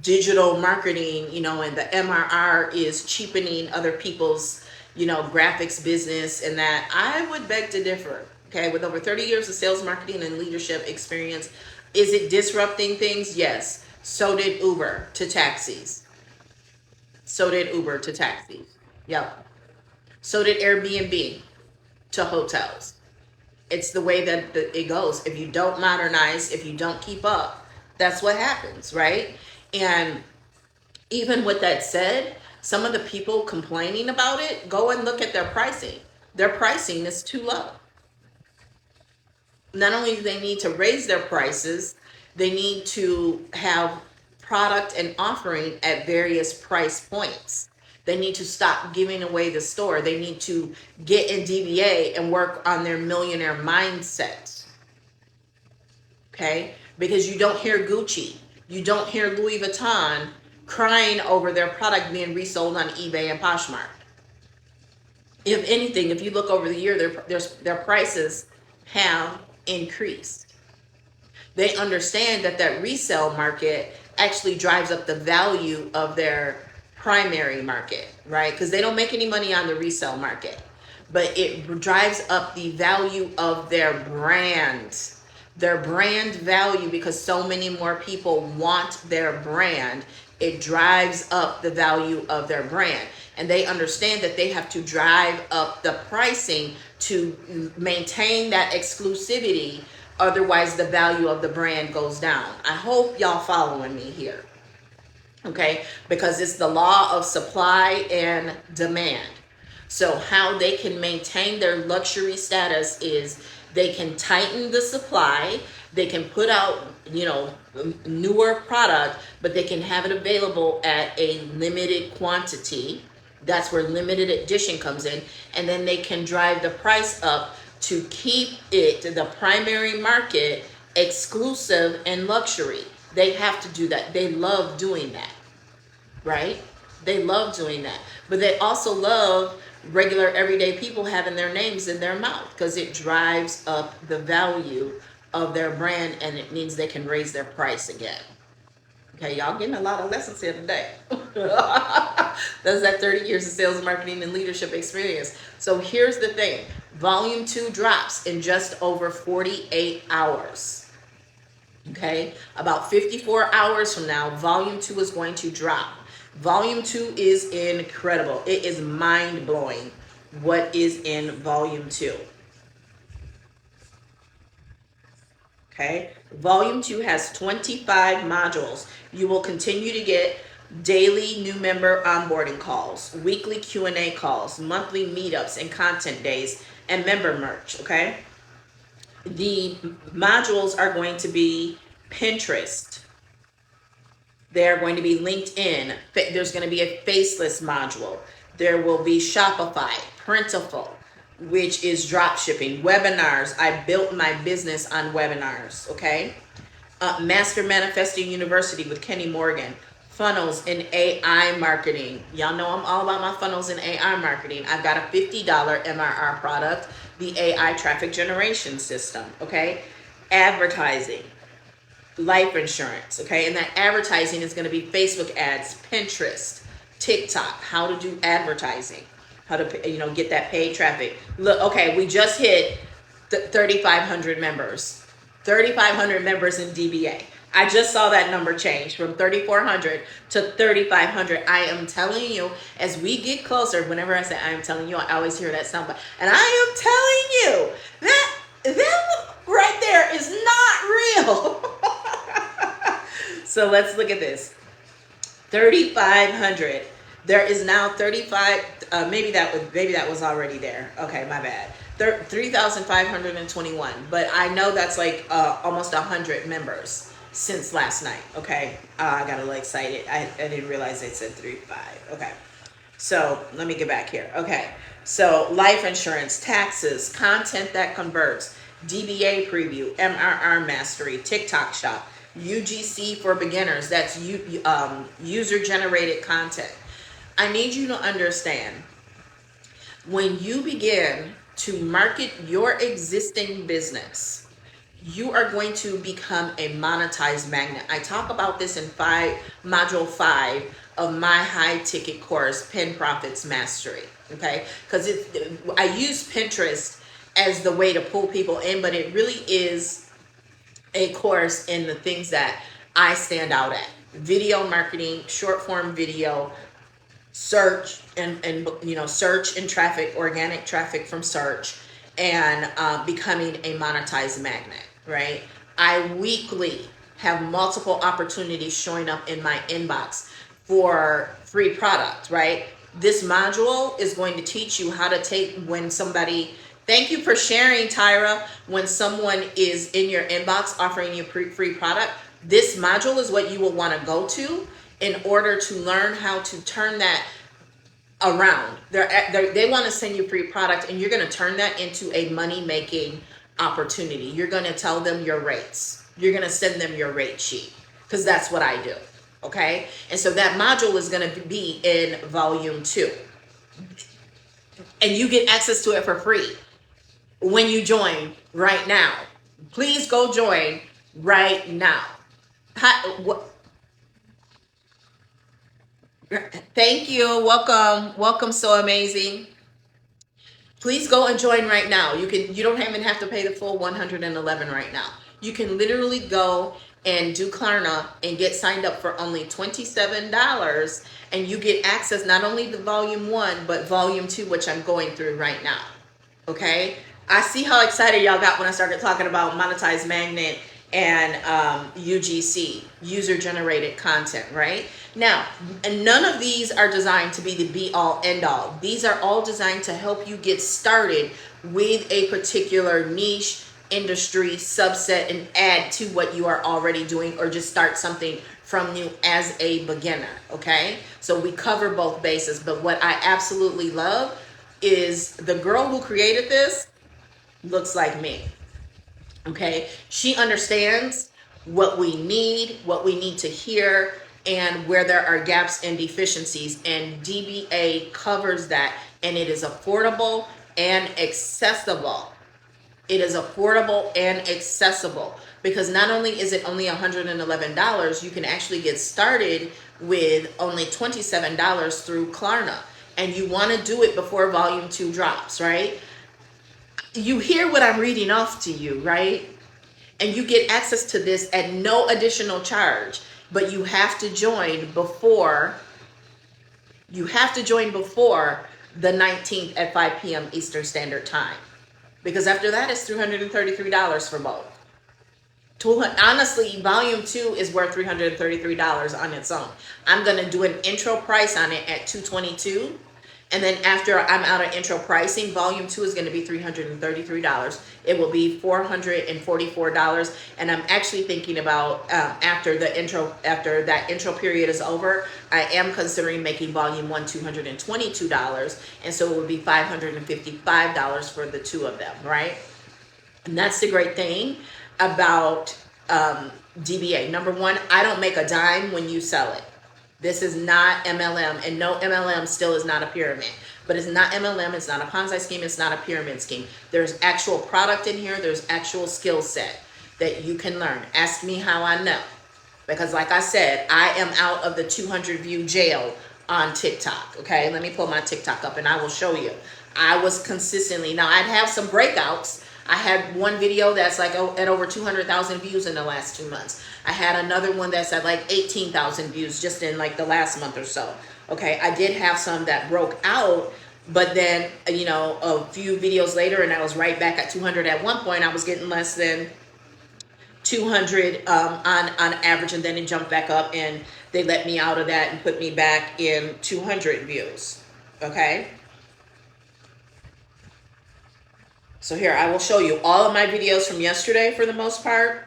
digital marketing, and the MRR is cheapening other people's, graphics business, and that I would beg to differ, okay? With over 30 years of sales, marketing, and leadership experience, is it disrupting things? Yes. So did Uber to taxis. Yep. So did Airbnb to hotels. It's the way that it goes. If you don't modernize, if you don't keep up, that's what happens, right? And Even with that said, some of the people complaining about it, go and look at their pricing. Their pricing is too low. Not only do they need to raise their prices, they need to have product and offering at various price points. They need to stop giving away the store. They need to get in DBA and work on their millionaire mindset. Okay? Because you don't hear Gucci, you don't hear Louis Vuitton crying over their product being resold on eBay and Poshmark. If anything, if you look over the year, their prices have increased. They understand that that resale market actually drives up the value of their primary market, right? Because they don't make any money on the resale market, but it drives up the value of their brand value, because so many more people want their brand. It drives up the value of their brand, and they understand that they have to drive up the pricing to maintain that exclusivity. Otherwise, the value of the brand goes down. I hope y'all following me here. Okay, because it's the law of supply and demand. So how they can maintain their luxury status is they can tighten the supply, they can put out, newer product, but they can have it available at a limited quantity. That's where limited edition comes in. And then they can drive the price up to keep it, the primary market, exclusive and luxury. They have to do that. They love doing that, right? They love doing that. But they also love regular everyday people having their names in their mouth, because it drives up the value of their brand, and it means they can raise their price again. Okay, y'all getting a lot of lessons here today. That's that 30 years of sales, marketing, and leadership experience. So here's the thing. Volume 2 drops in just over 48 hours. Okay, about 54 hours from now, Volume 2 is going to drop. Volume 2 is incredible. It is mind-blowing what is in Volume 2. Okay, Volume 2 has 25 modules. You will continue to get daily new member onboarding calls, weekly Q&A calls, monthly meetups and content days, and member merch, okay? The modules are going to be Pinterest. They're going to be LinkedIn. There's going to be a faceless module. There will be Shopify, Printful, which is drop shipping, webinars. I built my business on webinars, okay? Master Manifesting University with Kenny Morgan, funnels in AI marketing. Y'all know I'm all about my funnels in AI marketing. I've got a $50 MRR product, the AI traffic generation system, okay? Advertising, life insurance, okay? And that advertising is going to be Facebook ads, Pinterest, TikTok, how to do advertising, how to, get that paid traffic. Look, okay, we just hit 3,500 members, 3,500 members in DBA. I just saw that number change from 3,400 to 3,500. I am telling you, as we get closer, whenever I say I am telling you, I always hear that sound. And I am telling you that right there is not real. So let's look at this. 3,500. There is now 35. Maybe that was already there. Okay, my bad. 3,521. But I know that's like almost 100 members since last night. Okay, I got a little excited. I didn't realize it said 3,500. Okay, so let me get back here. Okay, so life insurance, taxes, content that converts, DBA preview, MRR mastery, TikTok shop, UGC for beginners. That's user generated content. I need you to understand, when you begin to market your existing business, you are going to become a monetized magnet. I talk about this in module 5 of my high ticket course, Pin Profits Mastery. Okay, because I use Pinterest as the way to pull people in, but it really is a course in the things that I stand out at: video marketing, short form video, search and search and traffic, organic traffic from search, and becoming a monetized magnet. Right? I weekly have multiple opportunities showing up in my inbox for free product, right? This module is going to teach you how to take when somebody, thank you for sharing, Tyra, when someone is in your inbox offering you free product, this module is what you will want to go to in order to learn how to turn that around. They want to send you free product, and you're going to turn that into a money-making opportunity. You're going to tell them your rates. You're going to send them your rate sheet, because that's what I do. Okay? And so that module is going to be in volume 2. And you get access to it for free when you join right now. Please go join right now. Thank you. Welcome. So amazing. Please go and join right now. You don't even have to pay the full 111 right now. You can literally go and do Klarna and get signed up for only $27, and you get access not only to volume 1 but volume 2, which I'm going through right now. Okay? I see how excited y'all got when I started talking about monetized magnet and UGC, user generated content, right? Now, and none of these are designed to be the be all end all. These are all designed to help you get started with a particular niche, industry, subset, and add to what you are already doing, or just start something from new as a beginner, okay? So we cover both bases, but what I absolutely love is the girl who created this looks like me. Okay, she understands what we need to hear, and where there are gaps and deficiencies, and DBA covers that, and it is affordable and accessible. It is affordable and accessible, because not only is it only $111, you can actually get started with only $27 through Klarna, and you want to do it before volume 2 drops, right? You hear what I'm reading off to you, right? And you get access to this at no additional charge, but you have to join before the 19th at 5 p.m. Eastern Standard Time, because after that it's $333 for both. Honestly, volume 2 is worth $333 on its own. I'm going to do an intro price on it at $222. And then after I'm out of intro pricing, volume 2 is going to be $333. It will be $444. And I'm actually thinking about after that intro period is over, I am considering making volume 1 $222. And so it would be $555 for the 2 of them, right? And that's the great thing about DBA. Number 1, I don't make a dime when you sell it. This is not MLM, and no, MLM still is not a pyramid. But it's not MLM, it's not a Ponzi scheme, it's not a pyramid scheme. There's actual product in here, there's actual skill set that you can learn. Ask me how I know. Because like I said, I am out of the 200 view jail on TikTok, okay? Let me pull my TikTok up and I will show you. I was consistently, now I'd have some breakouts. I had one video that's like at over 200,000 views in the last 2 months. I had another one that's at like 18,000 views just in like the last month or so. Okay, I did have some that broke out, but then, you know, a few videos later and I was right back at 200 at one point. I was getting less than 200 on average, and then it jumped back up and they let me out of that and put me back in 200 views. Okay. So here, I will show you all of my videos from yesterday for the most part.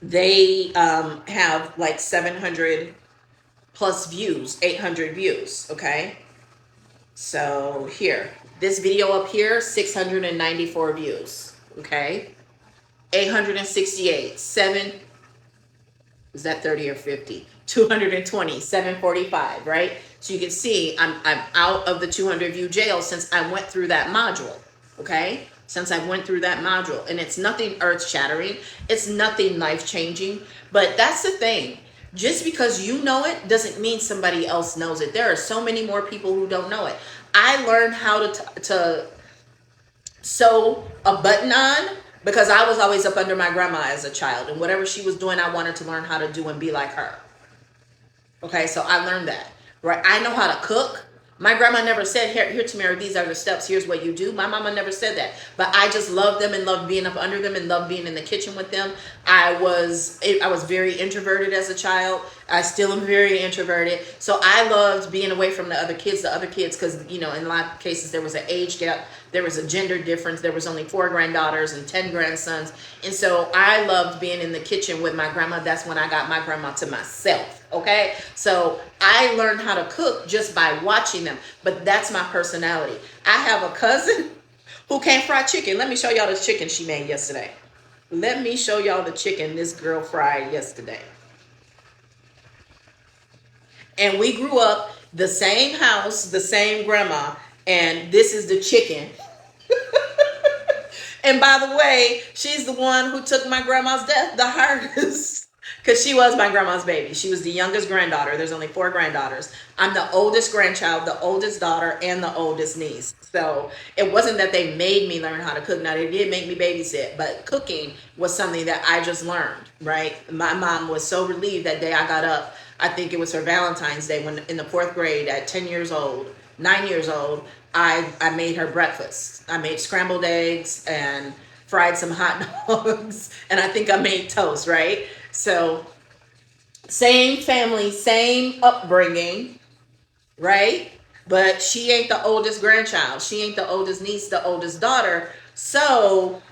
They have like 700 plus views, 800 views, okay? So here, this video up here, 694 views, okay? 868, 7, is that 30 or 50? 220, 745, right? So you can see I'm out of the 200 view jail since I went through that module. Okay, since I went through that module, and it's nothing earth-shattering, it's nothing life-changing, but that's the thing. Just because you know it doesn't mean somebody else knows it. There are so many more people who don't know it. I learned how to sew a button on because I was always up under my grandma as a child, and whatever she was doing, I wanted to learn how to do and be like her. Okay, so I learned that, right? I know how to cook. My grandma never said, here, Tamira, these are the steps. Here's what you do. My mama never said that. But I just loved them and loved being up under them and loved being in the kitchen with them. I was very introverted as a child. I still am very introverted. So I loved being away from the other kids, because, in a lot of cases, there was an age gap. There was a gender difference. There was only 4 granddaughters and 10 grandsons. And so I loved being in the kitchen with my grandma. That's when I got my grandma to myself. Okay, so I learned how to cook just by watching them, but that's my personality. I have a cousin who can't fry chicken. Let me show y'all the chicken she made yesterday. Let me show y'all the chicken this girl fried yesterday. And we grew up the same house, the same grandma, and this is the chicken. And by the way, she's the one who took my grandma's death the hardest. Because she was my grandma's baby. She was the youngest granddaughter. There's only 4 granddaughters. I'm the oldest grandchild, the oldest daughter, and the oldest niece. So it wasn't that they made me learn how to cook. Now, they did make me babysit, but cooking was something that I just learned, right? My mom was so relieved that day I got up. I think it was her Valentine's Day when in the 4th grade at 9 years old, I made her breakfast. I made scrambled eggs and fried some hot dogs, and I think I made toast, right? So, same family, same upbringing, right? But she ain't the oldest grandchild. She ain't the oldest niece, the oldest daughter. So,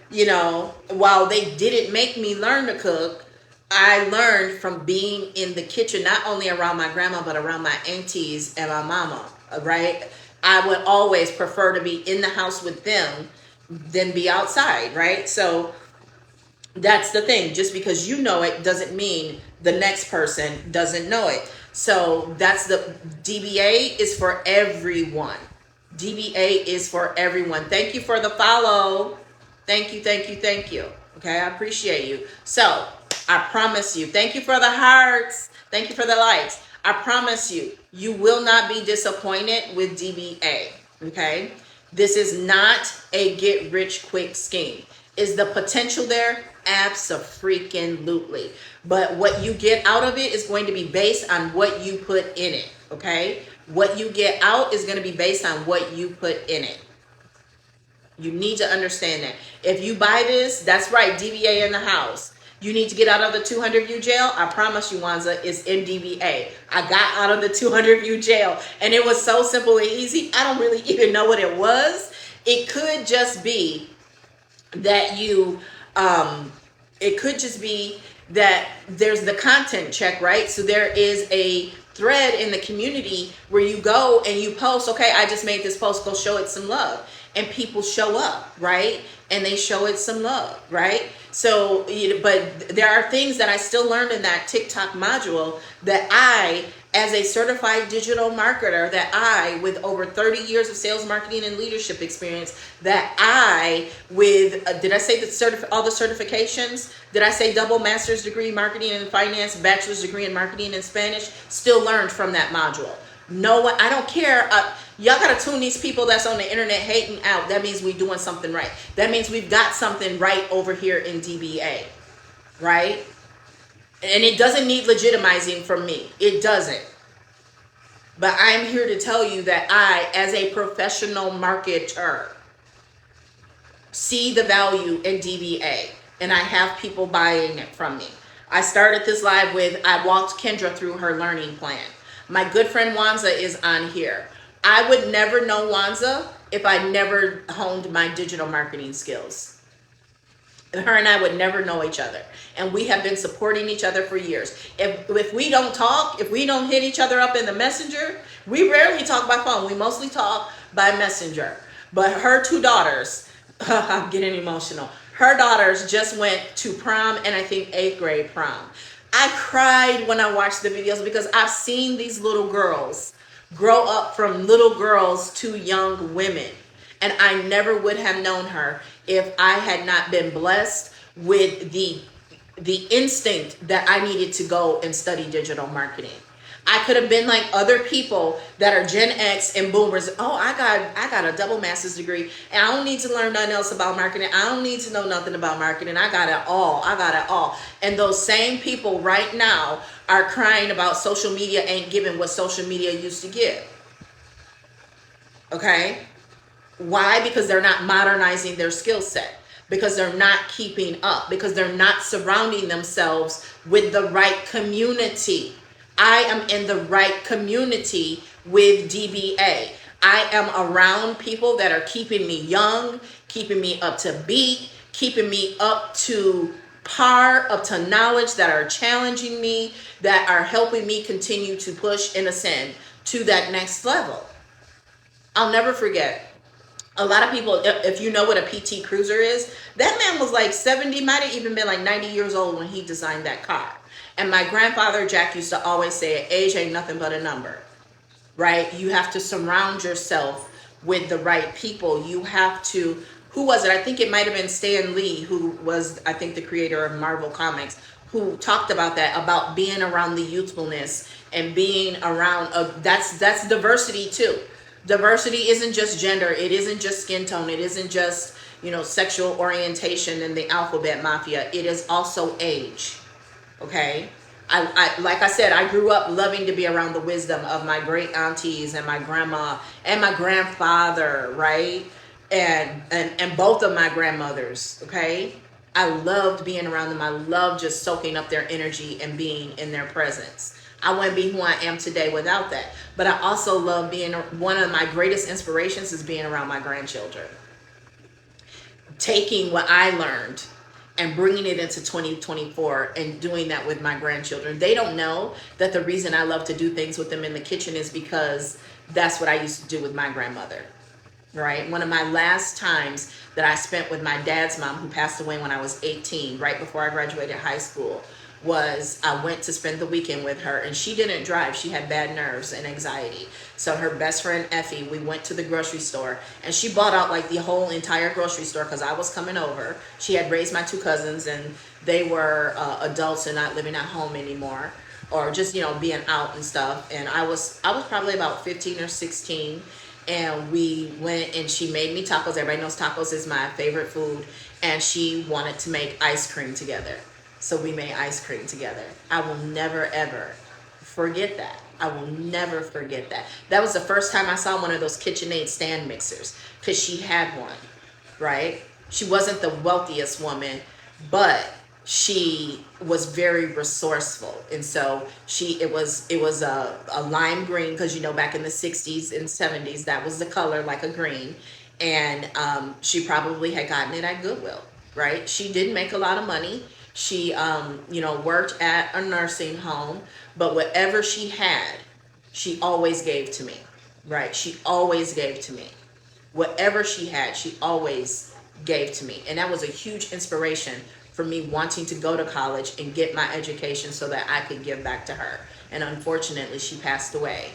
while they didn't make me learn to cook, I learned from being in the kitchen, not only around my grandma, but around my aunties and my mama, right? I would always prefer to be in the house with them than be outside, right? So, that's the thing. Just because you know it doesn't mean the next person doesn't know it. So that's the DBA is for everyone. DBA is for everyone. Thank you for the follow. Thank you. Okay, I appreciate you. So I promise you. Thank you for the hearts. Thank you for the likes. I promise you, you will not be disappointed with DBA. Okay, this is not a get rich quick scheme. Is the potential there? Abso-freaking-lutely. But what you get out of it is going to be based on what you put in it, okay? What you get out is going to be based on what you put in it. You need to understand that. If you buy this, that's right, DBA in the house. You need to get out of the 200 view jail. I promise you, Wanza, it's in DBA. I got out of the 200 view jail, and it was so simple and easy. I don't really even know what it was. It could just be that it could just be that there's the content check, right? So there is a thread in the community where you go and you post, okay, I just made this post, go show it some love. And people show up, right? And they show it some love, right? So, but there are things that I still learned in that TikTok module that I, as a certified digital marketer, that I, with over 30 years of sales, marketing, and leadership experience, that I, with, did I say all the certifications? Did I say double master's degree, marketing and finance, bachelor's degree in marketing and Spanish? Still learned from that module. No one, I don't care. Y'all got to tune these people that's on the internet hating out. That means we're doing something right. That means we've got something right over here in DBA, right? And it doesn't need legitimizing from me. It doesn't. But I'm here to tell you that I, as a professional marketer, see the value in DBA. And I have people buying it from me. I started this live with, I walked Kendra through her learning plan. My good friend Wanza is on here. I would never know Wanza if I never honed my digital marketing skills. Her and I would never know each other. And we have been supporting each other for years. If we don't talk, if we don't hit each other up in the messenger, we rarely talk by phone. We mostly talk by messenger. But her 2 daughters, I'm getting emotional. Her daughters just went to prom, and I think 8th grade prom. I cried when I watched the videos because I've seen these little girls grow up from little girls to young women. And I never would have known her if I had not been blessed with the instinct that I needed to go and study digital marketing. I could have been like other people that are Gen X and boomers. Oh, I got a double master's degree and I don't need to learn nothing else about marketing. I don't need to know nothing about marketing. I got it all. And those same people right now are crying about social media ain't giving what social media used to give. Okay? Why? Because they're not modernizing their skill set, because they're not keeping up, because they're not surrounding themselves with the right community. I am in the right community with DBA. I am around people that are keeping me young, keeping me up to beat, keeping me up to par, up to knowledge, that are challenging me, that are helping me continue to push and ascend to that next level. I'll never forget. A lot of people, if you know what a PT Cruiser is, that man was like 70, might have even been like 90 years old when he designed that car. And my grandfather, Jack, used to always say, age ain't nothing but a number, right? You have to surround yourself with the right people. You have to, who was it? I think it might have been Stan Lee, who was, I think, the creator of Marvel Comics, who talked about that, about being around the youthfulness and being around, that's diversity too. Diversity isn't just gender, it isn't just skin tone, it isn't just, sexual orientation and the alphabet mafia. It is also age. Okay? I like I said, I grew up loving to be around the wisdom of my great aunties and my grandma and my grandfather, right? And both of my grandmothers, okay? I loved being around them. I loved just soaking up their energy and being in their presence. I wouldn't be who I am today without that. But I also love being, one of my greatest inspirations is being around my grandchildren. Taking what I learned and bringing it into 2024 and doing that with my grandchildren. They don't know that the reason I love to do things with them in the kitchen is because that's what I used to do with my grandmother, right? One of my last times that I spent with my dad's mom, who passed away when I was 18, right before I graduated high school, was I went to spend the weekend with her, and she didn't drive. She had bad nerves and anxiety. So her best friend Effie, we went to the grocery store, and she bought out like the whole entire grocery store because I was coming over. She had raised my two cousins, and they were adults and not living at home anymore, or just being out and stuff. And I was probably about 15 or 16, and we went and she made me tacos. Everybody knows tacos is my favorite food, and she wanted to make ice cream together. So we made ice cream together. I will never, ever forget that. I will never forget that. That was the first time I saw one of those KitchenAid stand mixers, because she had one, right? She wasn't the wealthiest woman, but she was very resourceful. And so it was a lime green, because back in the 60s and 70s, that was the color, like a green. And she probably had gotten it at Goodwill, right? She didn't make a lot of money. She, worked at a nursing home, but whatever she had, she always gave to me, right? She always gave to me. Whatever she had, she always gave to me. And that was a huge inspiration for me wanting to go to college and get my education so that I could give back to her. And unfortunately, she passed away.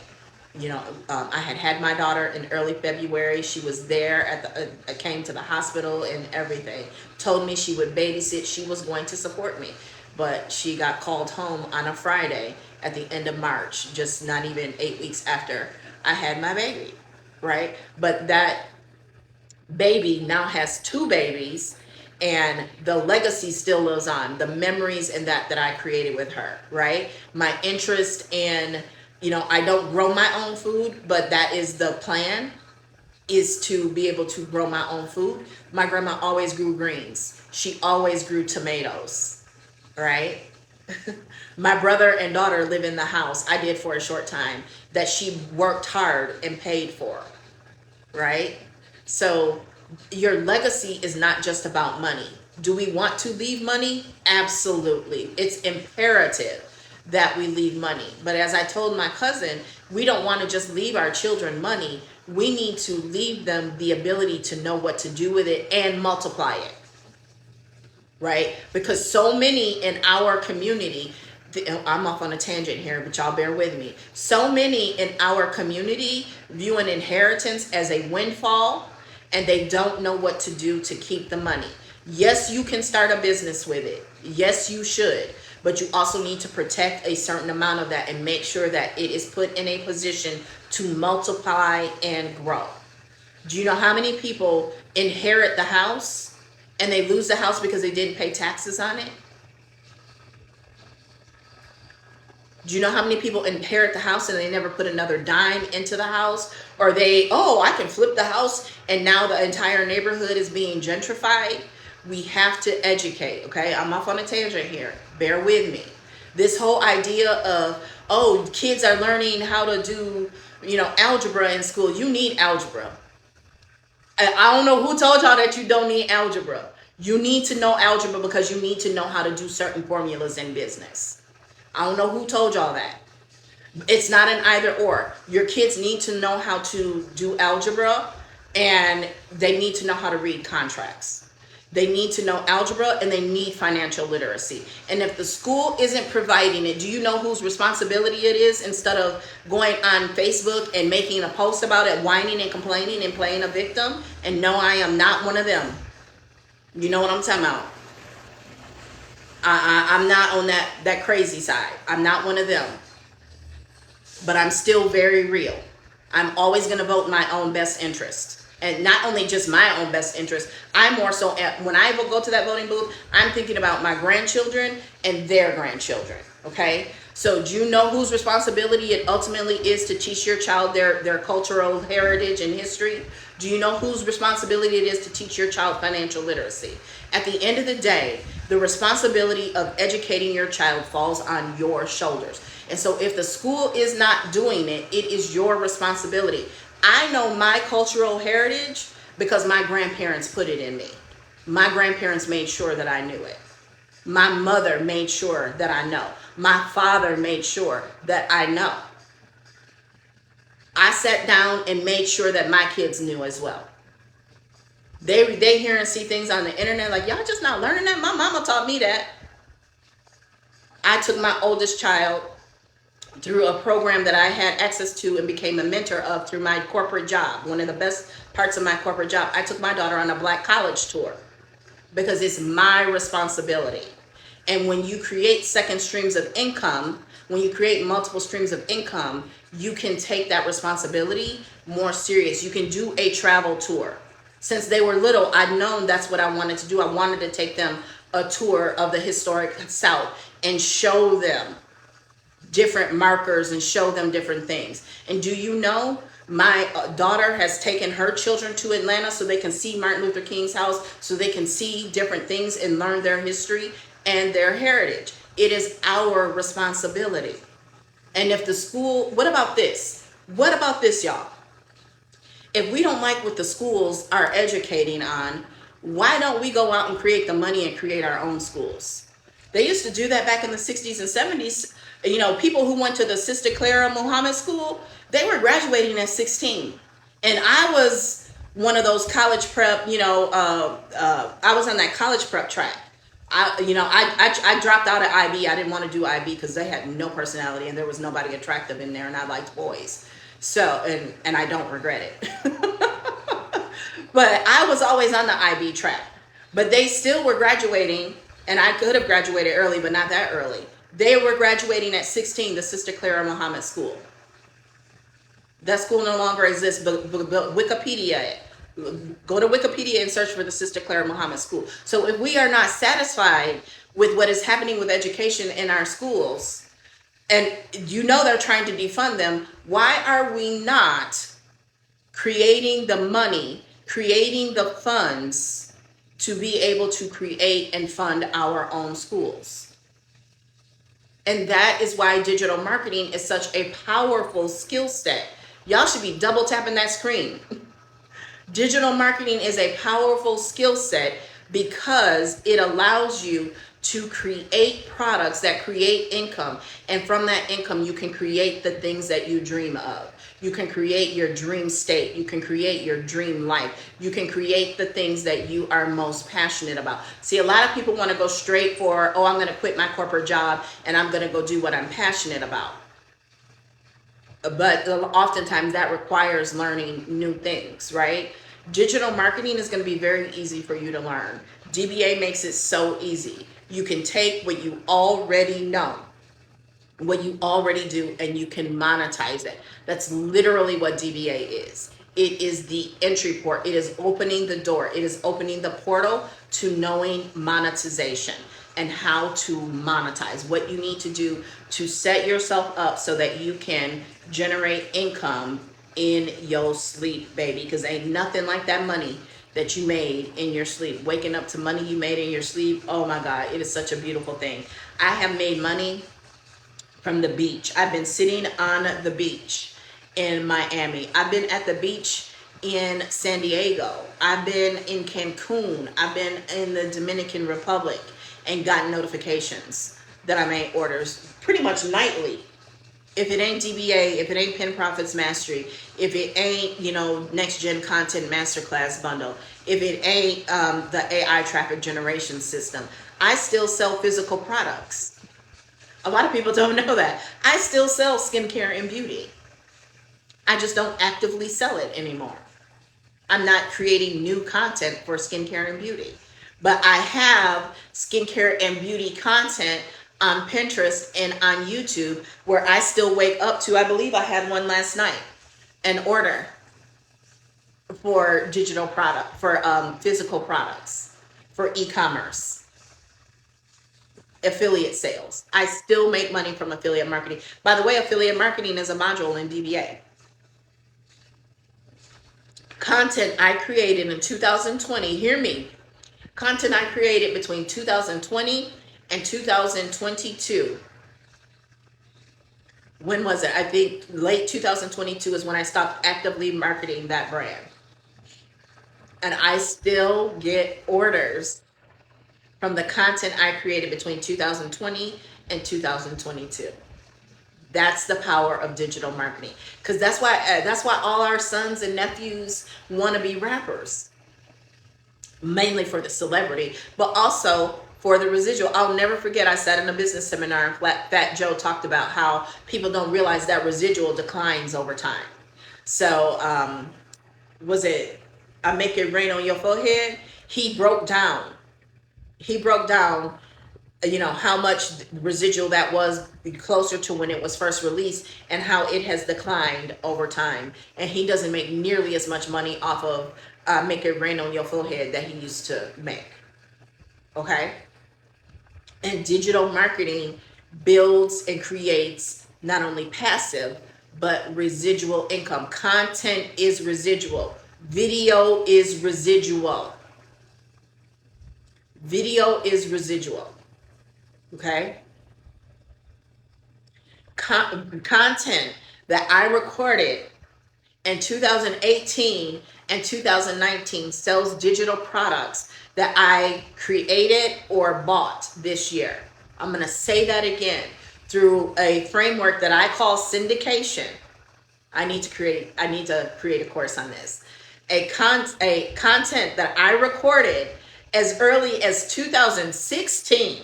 I had my daughter in early February. She was there came to the hospital and everything. Told me she would babysit. She was going to support me. But she got called home on a Friday at the end of March, just not even 8 weeks after I had my baby, right? But that baby now has two babies, and the legacy still lives on. The memories and that I created with her, right? My interest in, I don't grow my own food, but that is the plan, is to be able to grow my own food. My grandma always grew greens. She always grew tomatoes, right? My brother and daughter live in the house, I did for a short time, that she worked hard and paid for, right? So your legacy is not just about money. Do we want to leave money? Absolutely. It's imperative that we leave money. But as I told my cousin, we don't want to just leave our children money. We need to leave them the ability to know what to do with it and multiply it, right? Because so many in our community, I'm off on a tangent here, but y'all bear with me. So many in our community view an inheritance as a windfall, and they don't know what to do to keep the money. Yes, you can start a business with it. Yes, you should. But you also need to protect a certain amount of that and make sure that it is put in a position to multiply and grow. Do you know how many people inherit the house and they lose the house because they didn't pay taxes on it? Do you know how many people inherit the house and they never put another dime into the house? Or I can flip the house and now the entire neighborhood is being gentrified? We have to educate, okay? I'm off on a tangent here. Bear with me. This whole idea of, kids are learning how to do, algebra in school. You need algebra. I don't know who told y'all that you don't need algebra. You need to know algebra because you need to know how to do certain formulas in business. I don't know who told y'all that. It's not an either or. Your kids need to know how to do algebra, and they need to know how to read contracts. They need to know algebra, and they need financial literacy. And if the school isn't providing it, do you know whose responsibility it is? Instead of going on Facebook and making a post about it, whining and complaining and playing a victim. And no, I am not one of them. You know what I'm talking about? I'm not on that crazy side. I'm not one of them. But I'm still very real. I'm always going to vote my own best interest. And not only just my own best interest, I'm more so, when I go to that voting booth, I'm thinking about my grandchildren and their grandchildren, okay? So do you know whose responsibility it ultimately is to teach your child their cultural heritage and history? Do you know whose responsibility it is to teach your child financial literacy? At the end of the day, the responsibility of educating your child falls on your shoulders. And so if the school is not doing it, it is your responsibility. I know my cultural heritage because my grandparents put it in me. My grandparents made sure that I knew it. My mother made sure that I know. My father made sure that I know. I sat down and made sure that my kids knew as well. They hear and see things on the internet like, y'all just not learning that? My mama taught me that. I took my oldest child through a program that I had access to and became a mentor of through my corporate job. One of the best parts of my corporate job, I took my daughter on a black college tour because it's my responsibility. And when you create second streams of income, when you create multiple streams of income, you can take that responsibility more serious. You can do a travel tour. Since they were little, I'd known that's what I wanted to do. I wanted to take them a tour of the historic South and show them different markers and show them different things. And do you know, my daughter has taken her children to Atlanta so they can see Martin Luther King's house, so they can see different things and learn their history and their heritage. It is our responsibility. And if the school, what about this? What about this, y'all? If we don't like what the schools are educating on, why don't we go out and create the money and create our own schools? They used to do that back in the 60s and 70s. You know, people who went to the Sister Clara Muhammad School, they were graduating at 16. And I was one of those college prep, I was on that college prep track. I dropped out of IB. I didn't want to do IB because they had no personality and there was nobody attractive in there, and I liked boys. So, and I don't regret it. But I was always on the IB track. But they still were graduating, and I could have graduated early, but not that early. They were graduating at 16, the Sister Clara Muhammad School. That school no longer exists, but Wikipedia it. Go to Wikipedia and search for the Sister Clara Muhammad School. So if we are not satisfied with what is happening with education in our schools, and you know they're trying to defund them, why are we not creating the money, creating the funds to be able to create and fund our own schools? And that is why digital marketing is such a powerful skill set. Y'all should be double tapping that screen. Digital marketing is a powerful skill set because it allows you to create products that create income. And from that income, you can create the things that you dream of. You can create your dream state. You can create your dream life. You can create the things that you are most passionate about. See, a lot of people want to go straight for, I'm going to quit my corporate job and I'm going to go do what I'm passionate about. But oftentimes that requires learning new things, right? Digital marketing is going to be very easy for you to learn. DBA makes it so easy. You can take what you already know, what you already do, and you can monetize it. That's literally what DBA is. It is the entry port. It is opening the door. It is opening the portal to knowing monetization and how to monetize, what you need to do to set yourself up so that you can generate income in your sleep, baby. Because ain't nothing like that money that you made in your sleep. Waking up to money you made in your sleep. Oh my God, it is such a beautiful thing. I have made money from the beach. I've been sitting on the beach in Miami. I've been at the beach in San Diego. I've been in Cancun. I've been in the Dominican Republic and gotten notifications that I made orders pretty much nightly. If it ain't DBA, if it ain't Pen Profits Mastery, if it ain't, Next Gen Content Masterclass Bundle, if it ain't the AI traffic generation system, I still sell physical products. A lot of people don't know that. I still sell skincare and beauty. I just don't actively sell it anymore. I'm not creating new content for skincare and beauty. But I have skincare and beauty content on Pinterest and on YouTube where I still wake up to, I believe I had one last night, an order for digital product, for physical products, for e-commerce, affiliate sales. I still make money from affiliate marketing. By the way, affiliate marketing is a module in DBA. Content I created in 2020, hear me, content I created between 2020 and 2022. When was it? I think late 2022 is when I stopped actively marketing that brand. And I still get orders from the content I created between 2020 and 2022. That's the power of digital marketing. Because that's why all our sons and nephews want to be rappers. Mainly for the celebrity, but also for the residual. I'll never forget, I sat in a business seminar and Fat Joe talked about how people don't realize that residual declines over time. So was it I Make It Rain on Your Forehead? He broke down how much residual that was closer to when it was first released and how it has declined over time. And he doesn't make nearly as much money off of Make It Rain on Your Forehead that he used to make. Okay? And digital marketing builds and creates not only passive, but residual income. Content is residual. Video is residual. Video is residual. Okay? Content that I recorded in 2018 and 2019 sells digital products that I created or bought this year. I'm going to say that again. Through a framework that I call syndication. I need to create a course on this. A content that I recorded as early as 2016,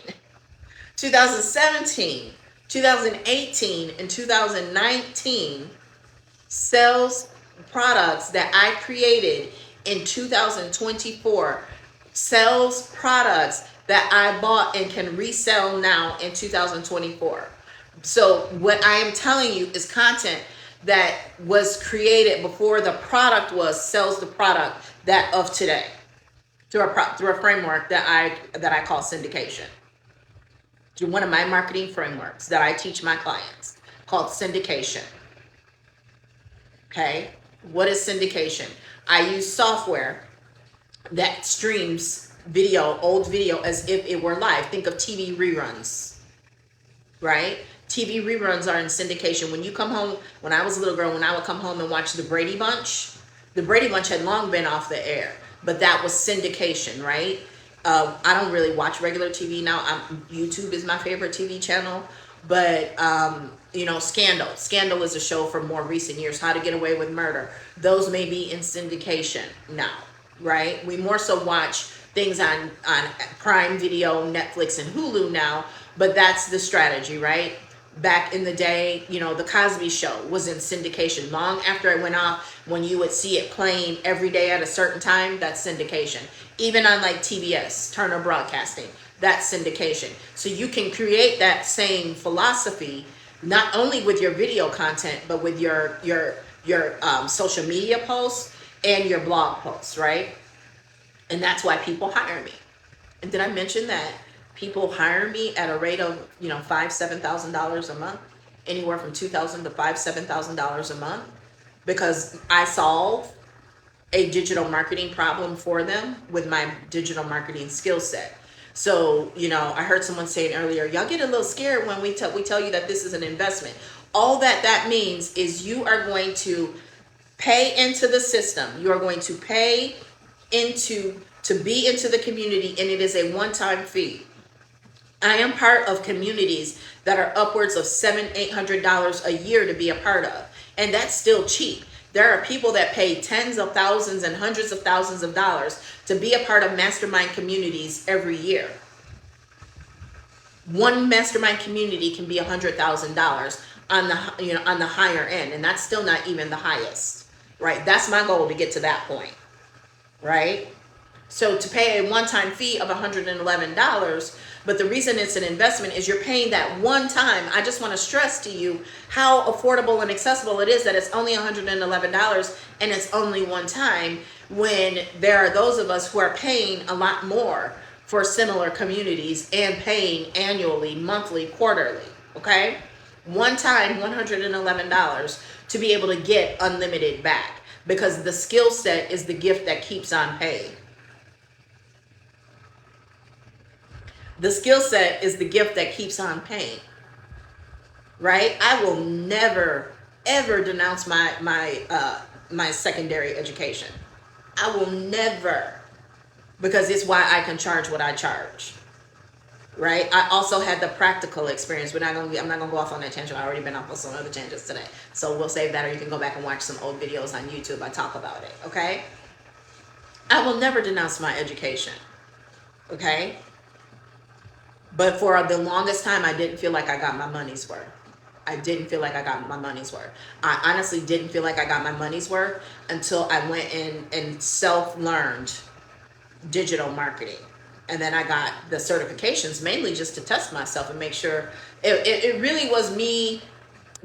2017, 2018, and 2019 sells products that I created in 2024, sells products that I bought and can resell now in 2024. So what I am telling you is content that was created before the product sells the product that of today through a framework that I call syndication. Through one of my marketing frameworks that I teach my clients called syndication. Okay, what is syndication? I use software that streams old video as if it were live. Think of TV reruns, right? TV reruns are in syndication. When you come home, when I was a little girl, when I would come home and watch the Brady Bunch had long been off the air, but that was syndication, right? I don't really watch regular TV now. YouTube is my favorite TV channel, but Scandal. Scandal is a show from more recent years. How to Get Away with Murder. Those may be in syndication now, right? We more so watch things on Prime Video, Netflix, and Hulu now, but that's the strategy, right? Back in the day, the Cosby Show was in syndication. Long after it went off, when you would see it playing every day at a certain time, that's syndication. Even on like TBS, Turner Broadcasting, that's syndication. So you can create that same philosophy, not only with your video content, but with your your social media posts and your blog posts, right? And that's why people hire me. And did I mention that people hire me at a rate of, $5,000-$7,000 a month, anywhere from $2,000 to $7,000 a month, because I solve a digital marketing problem for them with my digital marketing skill set. So, I heard someone saying earlier, y'all get a little scared when we tell you that this is an investment. All that means is you are going to pay into the system. You are going to pay to be into the community, and it is a one-time fee. I am part of communities that are upwards of $700-$800 a year to be a part of, and that's still cheap. There are people that pay tens of thousands and hundreds of thousands of dollars to be a part of mastermind communities every year. One mastermind community can be $100,000 on the higher end, and that's still not even the highest, right? That's my goal, to get to that point, right? So to pay a one-time fee of $111, but the reason it's an investment is you're paying that one time. I just want to stress to you how affordable and accessible it is, that it's only $111 and it's only one time, when there are those of us who are paying a lot more for similar communities and paying annually, monthly, quarterly, okay? One time, $111 to be able to get unlimited back, because the skill set is the gift that keeps on paying. The skill set is the gift that keeps on paying, right? I will never, ever denounce my secondary education. I will never, because it's why I can charge what I charge, right? I also had the practical experience. I'm not gonna go off on that tangent. I've already been off on some other tangents today, so we'll save that, or you can go back and watch some old videos on YouTube. I talk about it, okay? I will never denounce my education, okay? But for the longest time, I didn't feel like I got my money's worth. I didn't feel like I got my money's worth. I honestly didn't feel like I got my money's worth until I went in and self-learned digital marketing. And then I got the certifications, mainly just to test myself and make sure. It really was me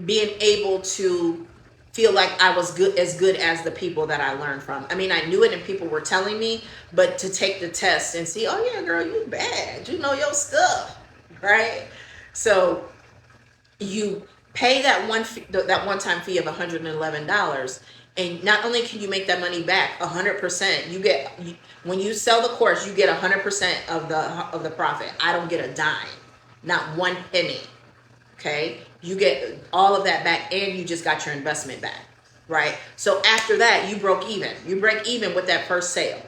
being able to feel like I was as good as the people that I learned from. I mean, I knew it and people were telling me, but to take the test and see, oh yeah, girl, you bad. You know your stuff, right? So you pay that one-time fee of $111, and not only can you make that money back 100%, when you sell the course, you get 100% of the profit. I don't get a dime, not one penny. Okay, you get all of that back, and you just got your investment back, right? So after that, you broke even. You break even with that first sale.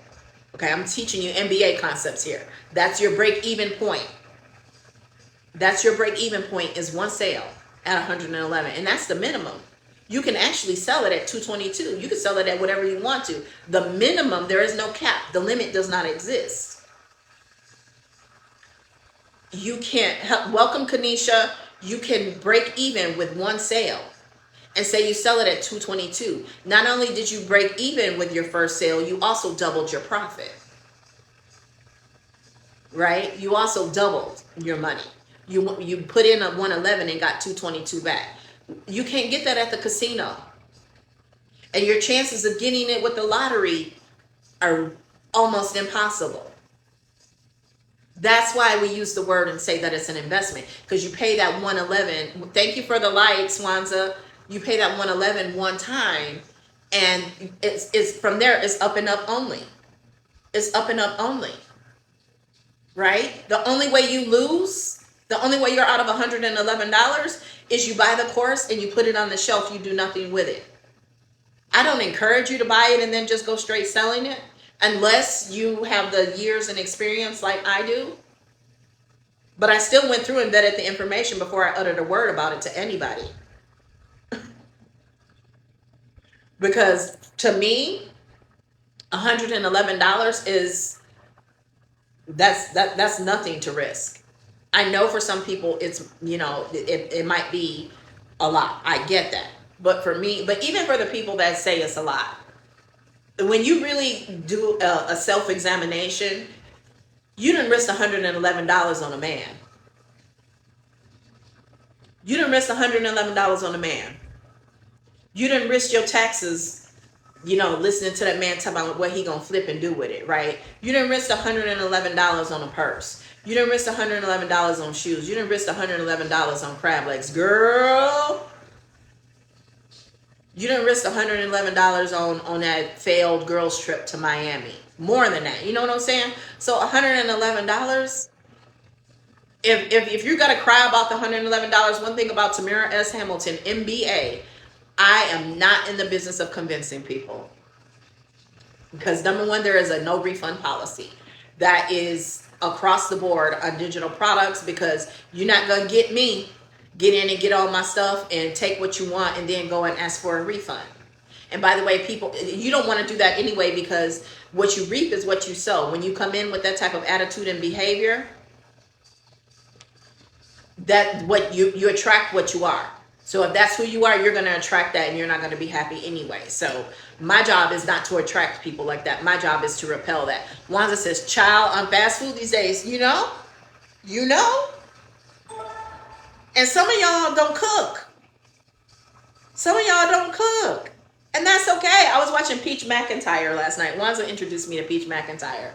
Okay, I'm teaching you MBA concepts here. That's your break even point. That's your break even point, is one sale at 111, and that's the minimum. You can actually sell it at 222. You can sell it at whatever you want to. The minimum, there is no cap. The limit does not exist. You can't help. Welcome, Kanisha. You can break even with one sale, and say you sell it at 222. Not only did you break even with your first sale, you also doubled your profit, right? You also doubled your money. You put in a 111 and got 222 back. You can't get that at the casino, and your chances of getting it with the lottery are almost impossible. That's why we use the word and say that it's an investment, because you pay that 111. Thank you for the likes, Wanza. You pay that 111 one time, and it's from there. It's up and up only. It's up and up only, right? The only way you lose, the only way you're out of $111 is you buy the course and you put it on the shelf. You do nothing with it. I don't encourage you to buy it and then just go straight selling it, unless you have the years and experience like I do. But I still went through and vetted the information before I uttered a word about it to anybody. Because to me, $111 is that's nothing to risk. I know for some people it's, it might be a lot. I get that. But for me, but even for the people that say it's a lot, when you really do a self-examination, you didn't risk $111 on a man. You didn't risk $111 on a man. You didn't risk your taxes, listening to that man talk about what he gonna flip and do with it, right? You didn't risk $111 on a purse. You didn't risk $111 on shoes. You didn't risk $111 on crab legs, girl. You didn't risk $111 on that failed girls trip to Miami. More than that, you know what I'm saying? So $111. If you're gonna cry about the $111, one thing about Tamira S. Hamilton, MBA, I am not in the business of convincing people. Because number one, there is a no refund policy that is across the board on digital products, because you're not going to get me get in and get all my stuff and take what you want and then go and ask for a refund. And by the way, people, you don't want to do that anyway, because what you reap is what you sow. When you come in with that type of attitude and behavior, that what you attract what you are. So if that's who you are, you're going to attract that, and you're not going to be happy anyway. So my job is not to attract people like that. My job is to repel that. Wanza says, child, on fast food these days, you know? And some of y'all don't cook. Some of y'all don't cook. And that's okay. I was watching Peach McIntyre last night. Wanza introduced me to Peach McIntyre.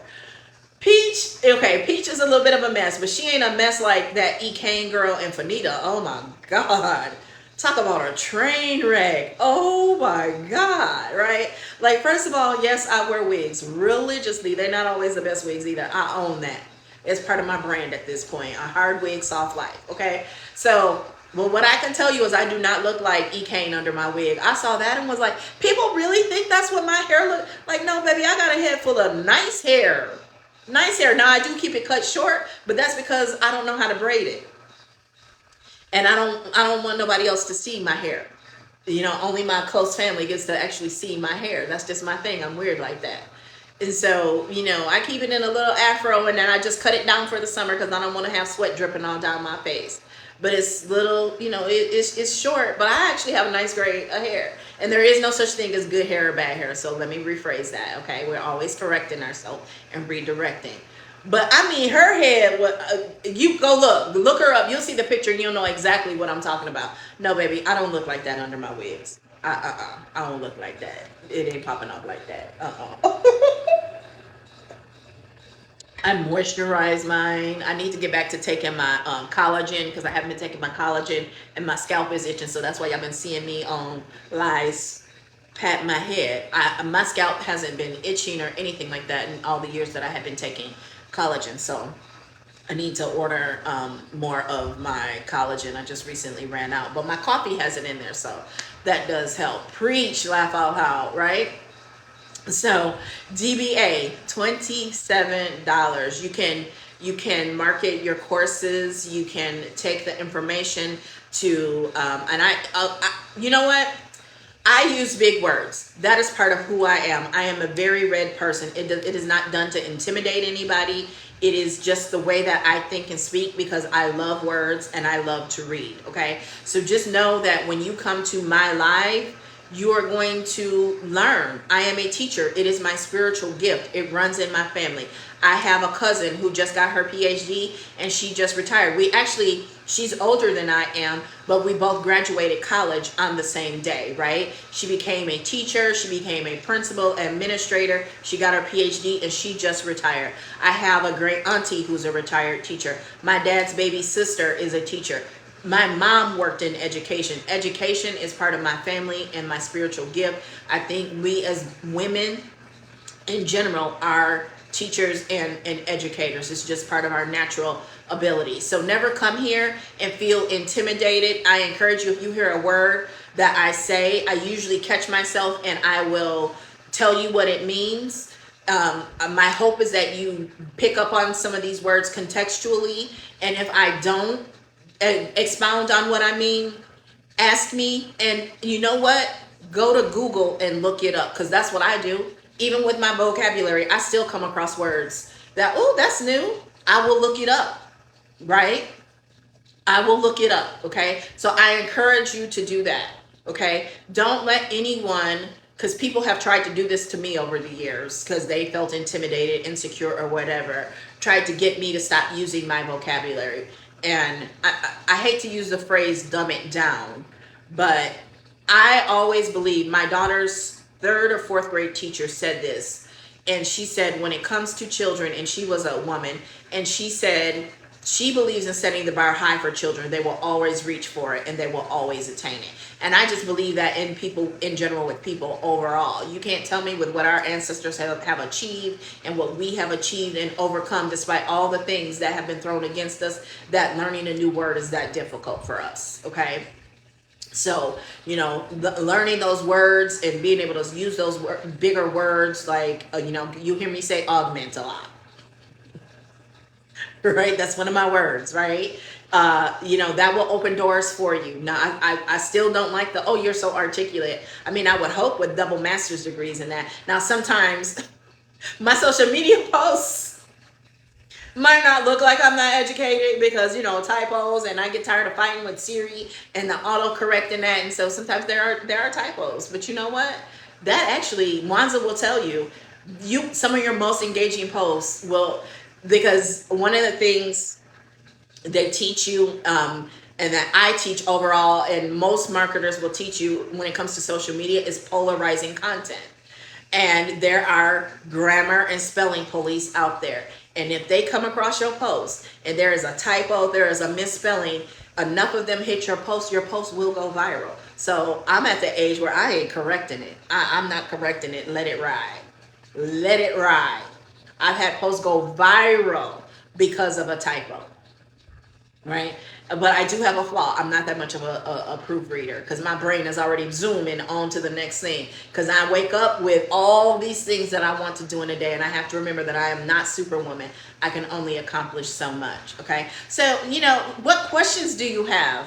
Peach is a little bit of a mess, but she ain't a mess like that E. Kane girl and Fanita. Oh my God. Talk about a train wreck. Oh my God, right? Like, first of all, yes, I wear wigs religiously. They're not always the best wigs either. I own that. It's part of my brand at this point. A hard wig, soft life, okay? So, well, what I can tell you is I do not look like E. Kane under my wig. I saw that and was like, people really think that's what my hair looks like? No, baby, I got a head full of nice hair. Nice hair. Now, I do keep it cut short, but that's because I don't know how to braid it. And I don't want nobody else to see my hair. Only my close family gets to actually see my hair. That's just my thing. I'm weird like that. And so, I keep it in a little afro, and then I just cut it down for the summer because I don't want to have sweat dripping all down my face. But it's little, it's short, but I actually have a nice gray hair. And there is no such thing as good hair or bad hair. So let me rephrase that, okay? We're always correcting ourselves and redirecting. But I mean, her head, you go look her up. You'll see the picture and you'll know exactly what I'm talking about. No, baby, I don't look like that under my wigs. I don't look like that. It ain't popping up like that. I moisturize mine. I need to get back to taking my collagen, because I haven't been taking my collagen and my scalp is itching. So that's why y'all been seeing me on lies pat my head. My scalp hasn't been itching or anything like that in all the years that I have been taking collagen. So I need to order more of my collagen. I just recently ran out, but my coffee has it in there, so that does help. Preach, laugh out loud, right? So DBA, $27. You can market your courses. You can take the information to and I you know what? I use big words. That is part of who I am. I am a very red person. It is not done to intimidate anybody. It is just the way that I think and speak, because I love words and I love to read, okay? So just know that when you come to my live, you are going to learn. I am a teacher. It is my spiritual gift. It runs in my family. I have a cousin who just got her PhD and she just retired. She's older than I am, but we both graduated college on the same day, right? She became a teacher. She became a principal administrator. She got her PhD and she just retired. I have a great auntie who's a retired teacher. My dad's baby sister is a teacher. My mom worked in education. Education is part of my family and my spiritual gift. I think we as women in general are teachers and educators. It's just part of our natural ability. So never come here and feel intimidated. I encourage you, if you hear a word that I say, I usually catch myself and I will tell you what it means. My hope is that you pick up on some of these words contextually. And if I don't expound on what I mean, ask me. And you know what? Go to Google and look it up, because that's what I do. Even with my vocabulary, I still come across words that, oh, that's new. I will look it up, right? I will look it up, okay? So I encourage you to do that, okay? Don't let anyone, because people have tried to do this to me over the years because they felt intimidated, insecure, or whatever, tried to get me to stop using my vocabulary. And I hate to use the phrase dumb it down, but I always believe, my daughter's third or fourth grade teacher said this, and she said when it comes to children, and she was a woman, and she said she believes in setting the bar high for children. They will always reach for it and they will always attain it. And I just believe that in people in general, with people overall. You can't tell me with what our ancestors have achieved and what we have achieved and overcome, despite all the things that have been thrown against us, that learning a new word is that difficult for us. Okay. So, learning those words and being able to use those bigger words, like, you hear me say augment a lot, right? That's one of my words, right? That will open doors for you. Now, I still don't like the, oh, you're so articulate. I mean, I would hope with double master's degrees in that. Now, sometimes my social media posts might not look like I'm not educated because, typos, and I get tired of fighting with Siri and the autocorrect and that. And so sometimes there are typos, but you know what? That actually, Wanza will tell you, some of your most engaging posts will, because one of the things they teach you, and that I teach overall, and most marketers will teach you when it comes to social media, is polarizing content. And there are grammar and spelling police out there. And if they come across your post and there is a typo, there is a misspelling, enough of them hit your post will go viral. So I'm at the age where I ain't correcting it. I'm not correcting it. Let it ride. Let it ride. I've had posts go viral because of a typo. Right? But I do have a flaw. I'm not that much of a proofreader because my brain is already zooming on to the next thing. Because I wake up with all these things that I want to do in a day, and I have to remember that I am not Superwoman. I can only accomplish so much. Okay? So, what questions do you have?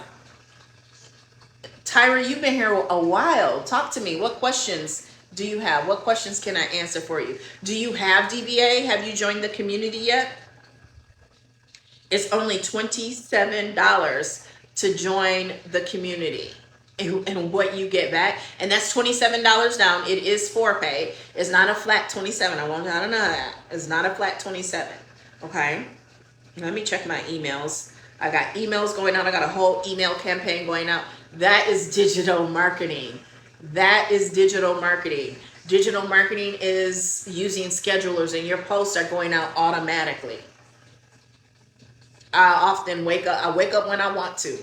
Tyra, you've been here a while. Talk to me. What questions do you have? What questions can I answer for you? Do you have DBA? Have you joined the community yet? It's only $27 to join the community, and what you get back. And that's $27 down. It is for pay. It's not a flat 27. I want you to know that. It's not a flat 27. Okay. Let me check my emails. I got emails going out. I got a whole email campaign going out. That is digital marketing. That is digital marketing. Digital marketing is using schedulers, and your posts are going out automatically. I often wake up when I want to.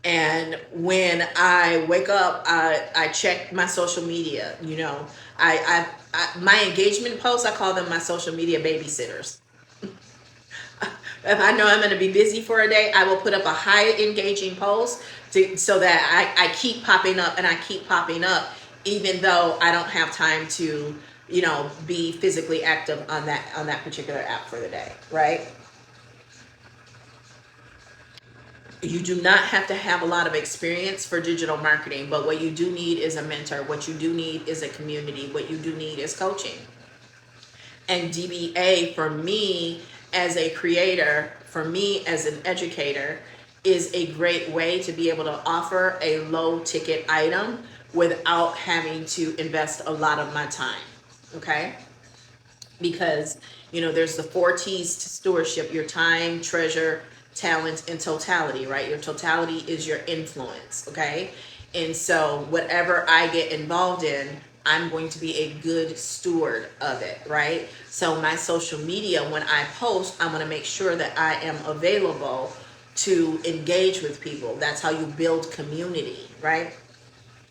And when I wake up, I check my social media. My engagement posts, I call them my social media babysitters. If I know I'm going to be busy for a day, I will put up a high engaging post so that I keep popping up and I keep popping up, even though I don't have time to, be physically active on that particular app for the day, right? You do not have to have a lot of experience for digital marketing, but what you do need is a mentor. What you do need is a community. What you do need is coaching. And DBA, for me as a creator, for me as an educator, is a great way to be able to offer a low ticket item without having to invest a lot of my time. Okay? Because, there's the 4 T's to stewardship: your time, treasure, talent, and totality, right? Your totality is your influence, okay? And so whatever I get involved in, I'm going to be a good steward of it, right? So my social media, when I post, I'm going to make sure that I am available to engage with people. That's how you build community, right?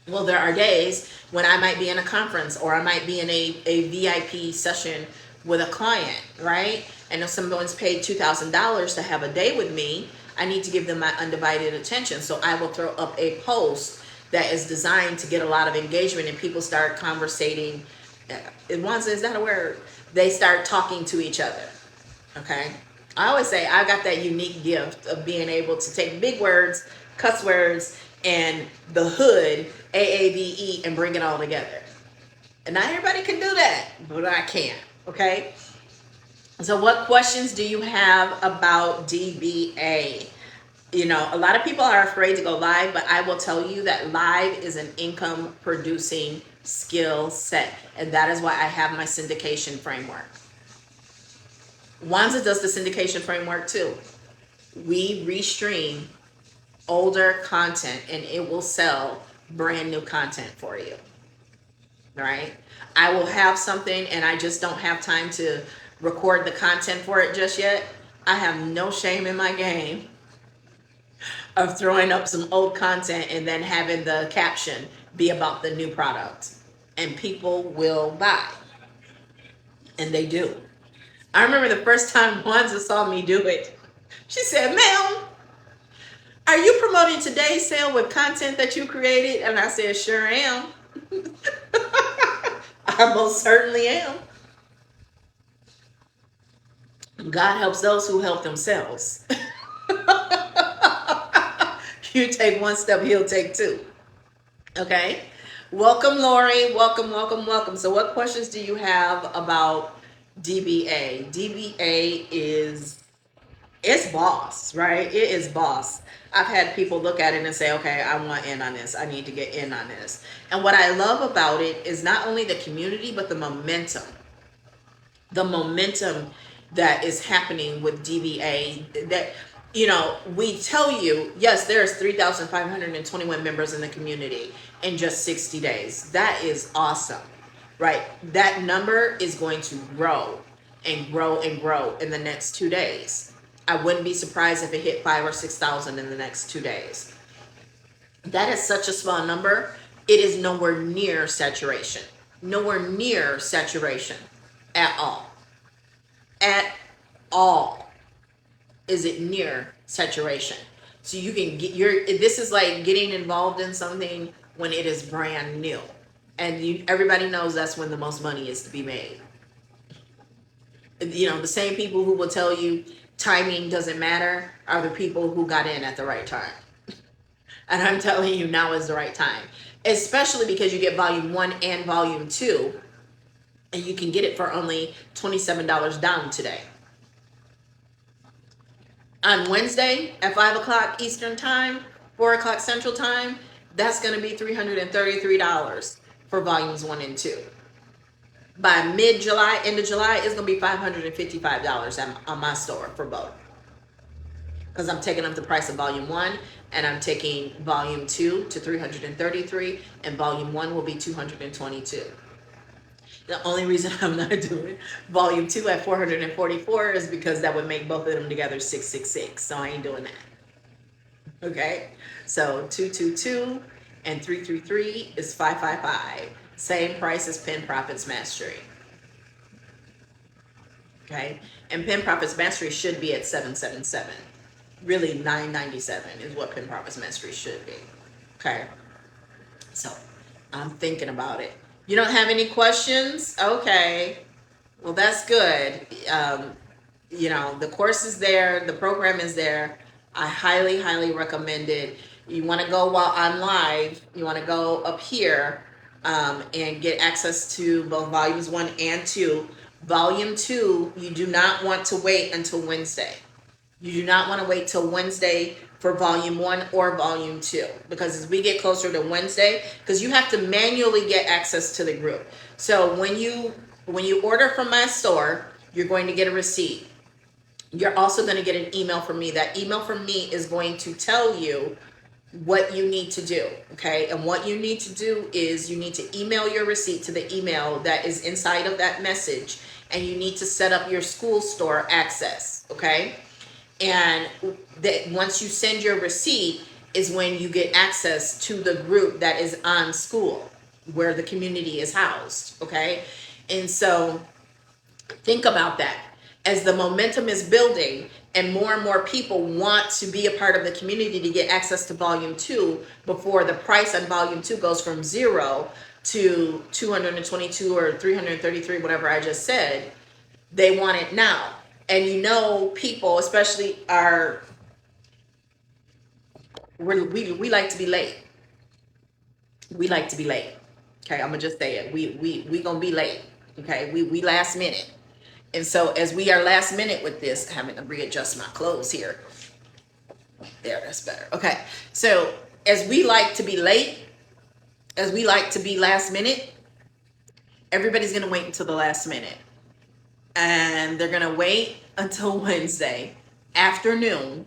Well, there are days when I might be in a conference, or I might be in a VIP session with a client, right? And if someone's paid $2,000 to have a day with me, I need to give them my undivided attention. So I will throw up a post that is designed to get a lot of engagement, and people start conversating. Wanza, is that a word? They start talking to each other, okay? I always say I got that unique gift of being able to take big words, cuss words, and the hood, AAVE, and bring it all together. And not everybody can do that, but I can, okay? So what questions do you have about DBA? A lot of people are afraid to go live, but I will tell you that live is an income producing skill set. And that is why I have my syndication framework. Wanza does the syndication framework too. We restream older content and it will sell brand new content for you. Right? I will have something and I just don't have time to record the content for it just yet. I have no shame in my game of throwing up some old content and then having the caption be about the new product. And people will buy. And they do. I remember the first time Wanza saw me do it. She said, "Ma'am, are you promoting today's sale with content that you created?" And I said, "Sure am." I most certainly am. God helps those who help themselves. You take one step, he'll take two. Okay. Welcome, Lori. Welcome, welcome, welcome. So what questions do you have about DBA? DBA is, it's boss, right? It is boss. I've had people look at it and say, okay, I want in on this. I need to get in on this. And what I love about it is not only the community, but the momentum. The momentum that is happening with DBA, that, you know, we tell you, yes, there's 3,521 members in the community in just 60 days. That is awesome, right? That number is going to grow and grow and grow in the next 2 days. I wouldn't be surprised if it hit 5,000 or 6,000 in the next 2 days. That is such a small number. It is nowhere near saturation. Nowhere near saturation at all. At all is it near saturation. So you can get this is like getting involved in something when it is brand new. And everybody knows that's when the most money is to be made. You know, the same people who will tell you timing doesn't matter are the people who got in at the right time. And I'm telling you, now is the right time. Especially because you get volume 1 and volume 2. And you can get it for only $27 down today. On Wednesday at 5 o'clock Eastern Time, 4 o'clock Central Time, that's going to be $333 for volumes 1 and 2. By mid-July, end of July, it's going to be $555 on my store for both. Because I'm taking up the price of volume 1 and I'm taking volume 2 to $333 and volume 1 will be $222. The only reason I'm not doing volume 2 at $444 is because that would make both of them together $666. So I ain't doing that. Okay. So 222 and 333 is 555. Same price as Pen Profits Mastery. Okay. And Pen Profits Mastery should be at 777. Really $997 is what Pen Profits Mastery should be. Okay. So I'm thinking about it. You don't have any questions? Okay. Well, that's good. You know, the course is there. The program is there. I highly, highly recommend it. You want to go while I'm live. You want to go up here and get access to both volumes 1 and 2. Volume 2, you do not want to wait until Wednesday. You do not want to wait till Wednesday for volume 1 or volume 2, because as we get closer to Wednesday, because you have to manually get access to the group. So when you order from my store, you're going to get a receipt. You're also going to get an email from me. That email from me is going to tell you what you need to do. Okay. And what you need to do is you need to email your receipt to the email that is inside of that message. And you need to set up your school store access. Okay. And that once you send your receipt is when you get access to the group that is on school, where the community is housed. Okay. And so think about that. As the momentum is building and more people want to be a part of the community to get access to volume 2 before the price on volume 2 goes from 0 to 222 or 333, whatever I just said, they want it now. And you know, people, especially we like to be late. We like to be late. Okay, I'm gonna just say it. We gonna be late. Okay, we last minute. And so as we are last minute with this, having to readjust my clothes here. There, that's better. Okay, so as we like to be late, as we like to be last minute, everybody's gonna wait until the last minute. And they're gonna wait until Wednesday afternoon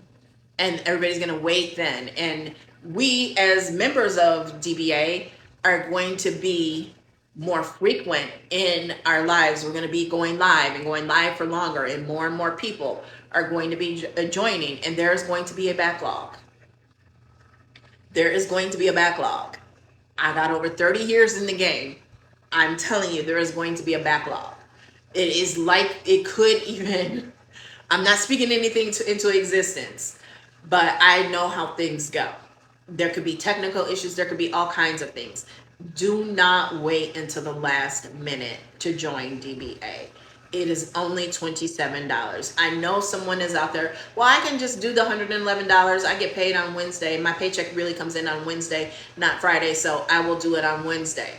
and everybody's going to wait then. And we as members of DBA are going to be more frequent in our lives. We're going to be going live and going live for longer, and more people are going to be joining, and there is going to be a backlog. There is going to be a backlog. I got over 30 years in the game. I'm telling you, there is going to be a backlog. It is like it could even, I'm not speaking anything into existence, but I know how things go. There could be technical issues. There could be all kinds of things. Do not wait until the last minute to join DBA. It is only $27. I know someone is out there, well, I can just do the $111. I get paid on Wednesday. My paycheck really comes in on Wednesday, not Friday, so I will do it on Wednesday.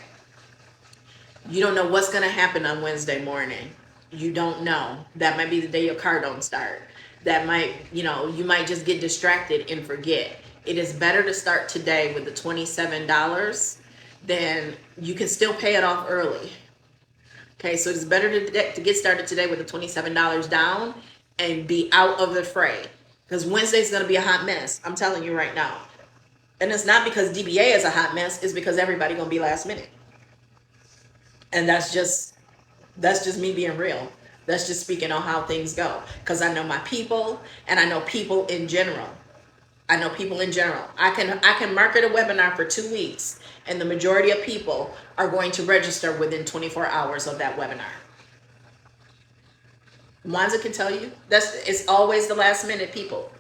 You don't know what's going to happen on Wednesday morning. You don't know. That might be the day your car don't start. That might, you might just get distracted and forget. It is better to start today with the $27 than you can still pay it off early. Okay, so it's better to get started today with the $27 down and be out of the fray. Because Wednesday's going to be a hot mess. I'm telling you right now. And it's not because DBA is a hot mess. It's because everybody's going to be last minute. And that's just me being real. That's just speaking on how things go. Because I know my people, and I know people in general. I can market a webinar for 2 weeks, and the majority of people are going to register within 24 hours of that webinar. Wanza can tell you, it's always the last minute people.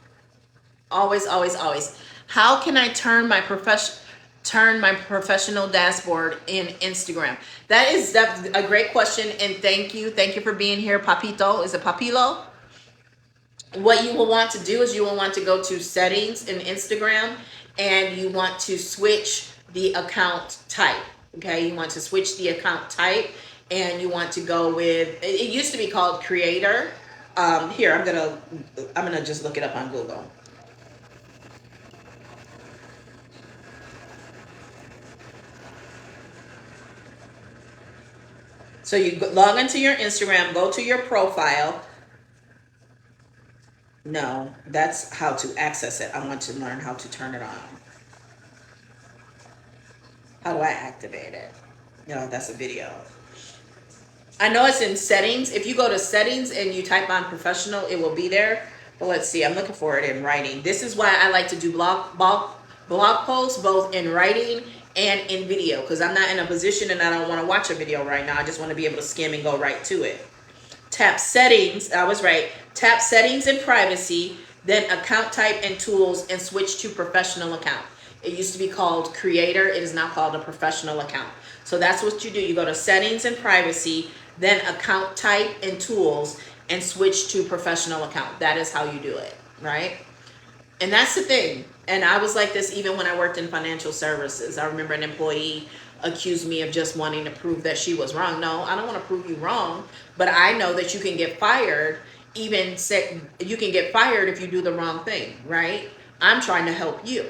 Always, always, always. How can I turn my professional dashboard in Instagram? That's a great question, and thank you for being here, Papito. Is it Papilo? What you will want to do is you will want to go to settings in Instagram, and you want to switch the account type. Okay, you want to switch the account type, and you want to go with, it used to be called creator. Here, I'm gonna just look it up on Google. So you log into your Instagram, go to your profile. No, that's how to access it. I want to learn how to turn it on. How do I activate it? That's a video. I know it's in settings. If you go to settings and you type on professional, it will be there. But let's see, I'm looking for it in writing. This is why I like to do blog posts, both in writing and in video, because I'm not in a position and I don't want to watch a video right now. I just want to be able to skim and go right to it. Tap settings. I was right. Tap settings and privacy, then account type and tools, and switch to professional account. It used to be called creator. It is now called a professional account. So that's what you do. You go to settings and privacy, then account type and tools, and switch to professional account. That is how you do it, right? And that's the thing. And I was like this even when I worked in financial services. I remember an employee accused me of just wanting to prove that she was wrong. No, I don't want to prove you wrong, but I know that you can get fired. You can get fired if you do the wrong thing, right? I'm trying to help you,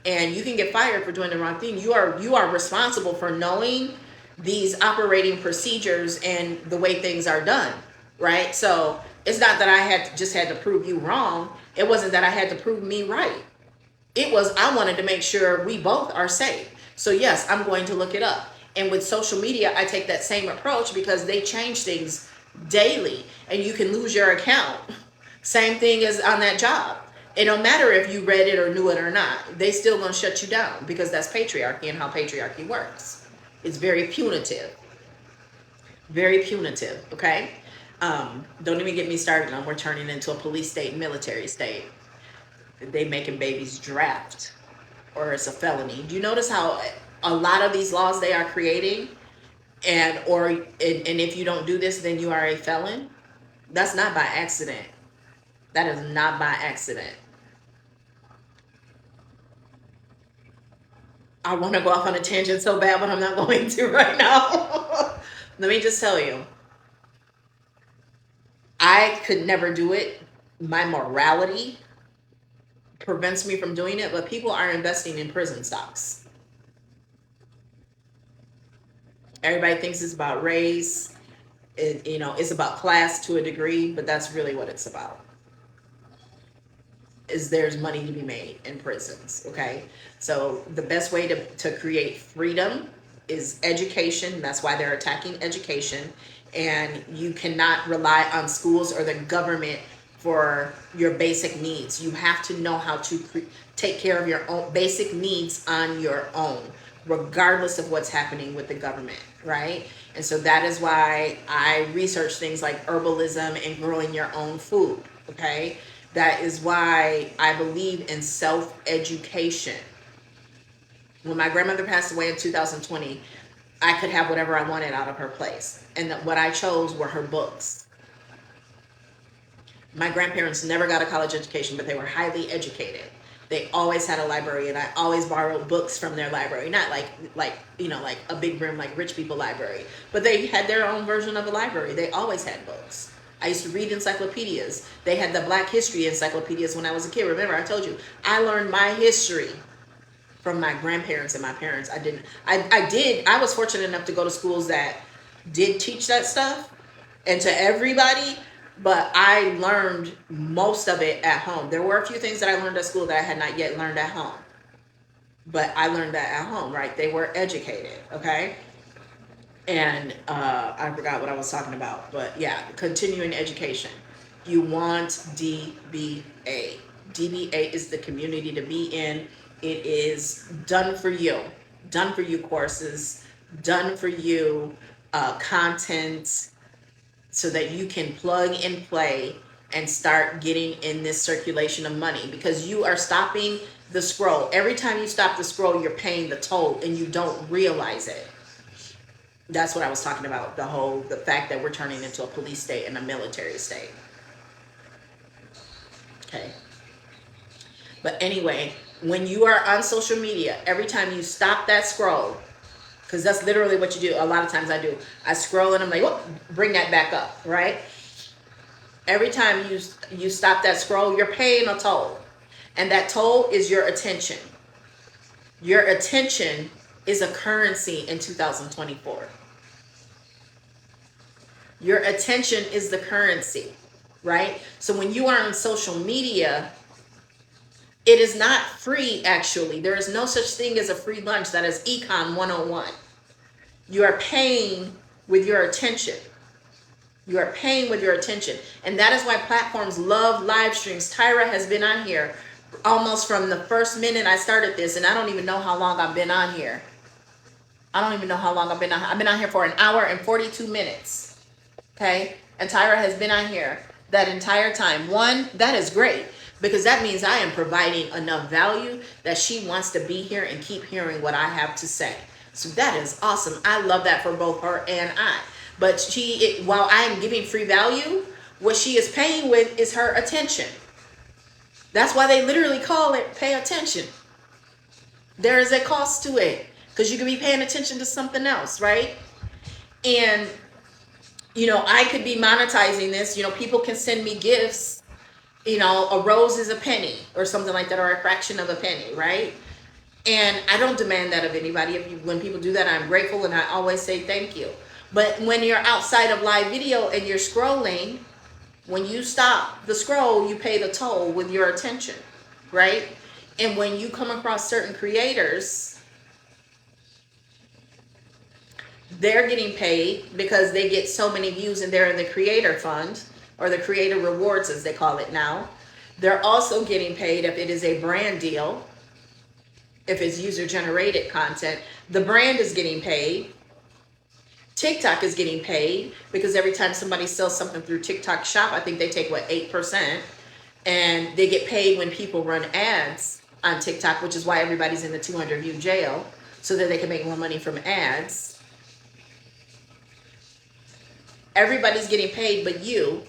and you can get fired for doing the wrong thing. You are responsible for knowing these operating procedures and the way things are done, right? So it's not that I had to prove you wrong. It wasn't that I had to prove me right. It was, I wanted to make sure we both are safe. So yes, I'm going to look it up. And with social media, I take that same approach because they change things daily and you can lose your account. Same thing as on that job. It don't matter if you read it or knew it or not. They still gonna shut you down because that's patriarchy and how patriarchy works. It's very punitive. Very punitive, okay? Don't even get me started on we're turning into a police state, military state. They making babies draft, or it's a felony. Do you notice how a lot of these laws they are creating, and if you don't do this, then you are a felon? That's not by accident. That is not by accident. I want to go off on a tangent so bad, but I'm not going to right now. Let me just tell you, I could never do it. My morality prevents me from doing it, but people are investing in prison stocks. Everybody thinks it's about race. It's about class to a degree, but that's really what it's about. is there's money to be made in prisons. Okay, so the best way to create freedom is education. That's why they're attacking education. And you cannot rely on schools or the government for your basic needs. You have to know how to take care of your own basic needs on your own, regardless of what's happening with the government, right? And so that is why I research things like herbalism and growing your own food, okay? That is why I believe in self-education. When my grandmother passed away in 2020, I could have whatever I wanted out of her place. And what I chose were her books. My grandparents never got a college education, but they were highly educated. They always had a library, and I always borrowed books from their library. Not like like a big room like rich people library, but they had their own version of a library. They always had books. I used to read encyclopedias. They had the Black History encyclopedias when I was a kid. Remember, I told you, I learned my history from my grandparents and my parents. I was fortunate enough to go to schools that did teach that stuff and to everybody, but I learned most of it at home. There were a few things that I learned at school that I had not yet learned at home, but I learned that at home, right? They were educated, okay? And I forgot what I was talking about, but yeah, continuing education. You want DBA. DBA is the community to be in. It is done for you courses, done for you content, so that you can plug and play and start getting in this circulation of money, because you are stopping the scroll. Every time you stop the scroll, you're paying the toll and you don't realize it. That's what I was talking about, the fact that we're turning into a police state and a military state. Okay. But anyway, when you are on social media, every time you stop that scroll, because that's literally what you do. A lot of times I do. I scroll and I'm like, whoop, bring that back up, right? Every time you stop that scroll, you're paying a toll. And that toll is your attention. Your attention is a currency in 2024. Your attention is the currency, right? So when you are on social media, it is not free, actually. There is no such thing as a free lunch. That is Econ 101. You are paying with your attention. You are paying with your attention. And that is why platforms love live streams. Tyra has been on here almost from the first minute I started this, and I don't even know how long I've been on here. I've been on here for an hour and 42 minutes. Okay? And Tyra has been on here that entire time. One, that is great, because that means I am providing enough value that she wants to be here and keep hearing what I have to say. So that is awesome. I love that for both her and I. But while I am giving free value, what she is paying with is her attention. That's why they literally call it pay attention. There is a cost to it, because you could be paying attention to something else, right? And, I could be monetizing this. People can send me gifts. A rose is a penny or something like that, or a fraction of a penny, right? And I don't demand that of anybody. When people do that, I'm grateful, and I always say thank you. But when you're outside of live video and you're scrolling, when you stop the scroll, you pay the toll with your attention, right? And when you come across certain creators, they're getting paid because they get so many views and they're in the creator fund, or the creator rewards as they call it now. They're also getting paid if it is a brand deal. If it's user generated content, the brand is getting paid. TikTok is getting paid, because every time somebody sells something through TikTok Shop, I think they take 8%, and they get paid when people run ads on TikTok, which is why everybody's in the 200 view jail, so that they can make more money from ads. Everybody's getting paid but you,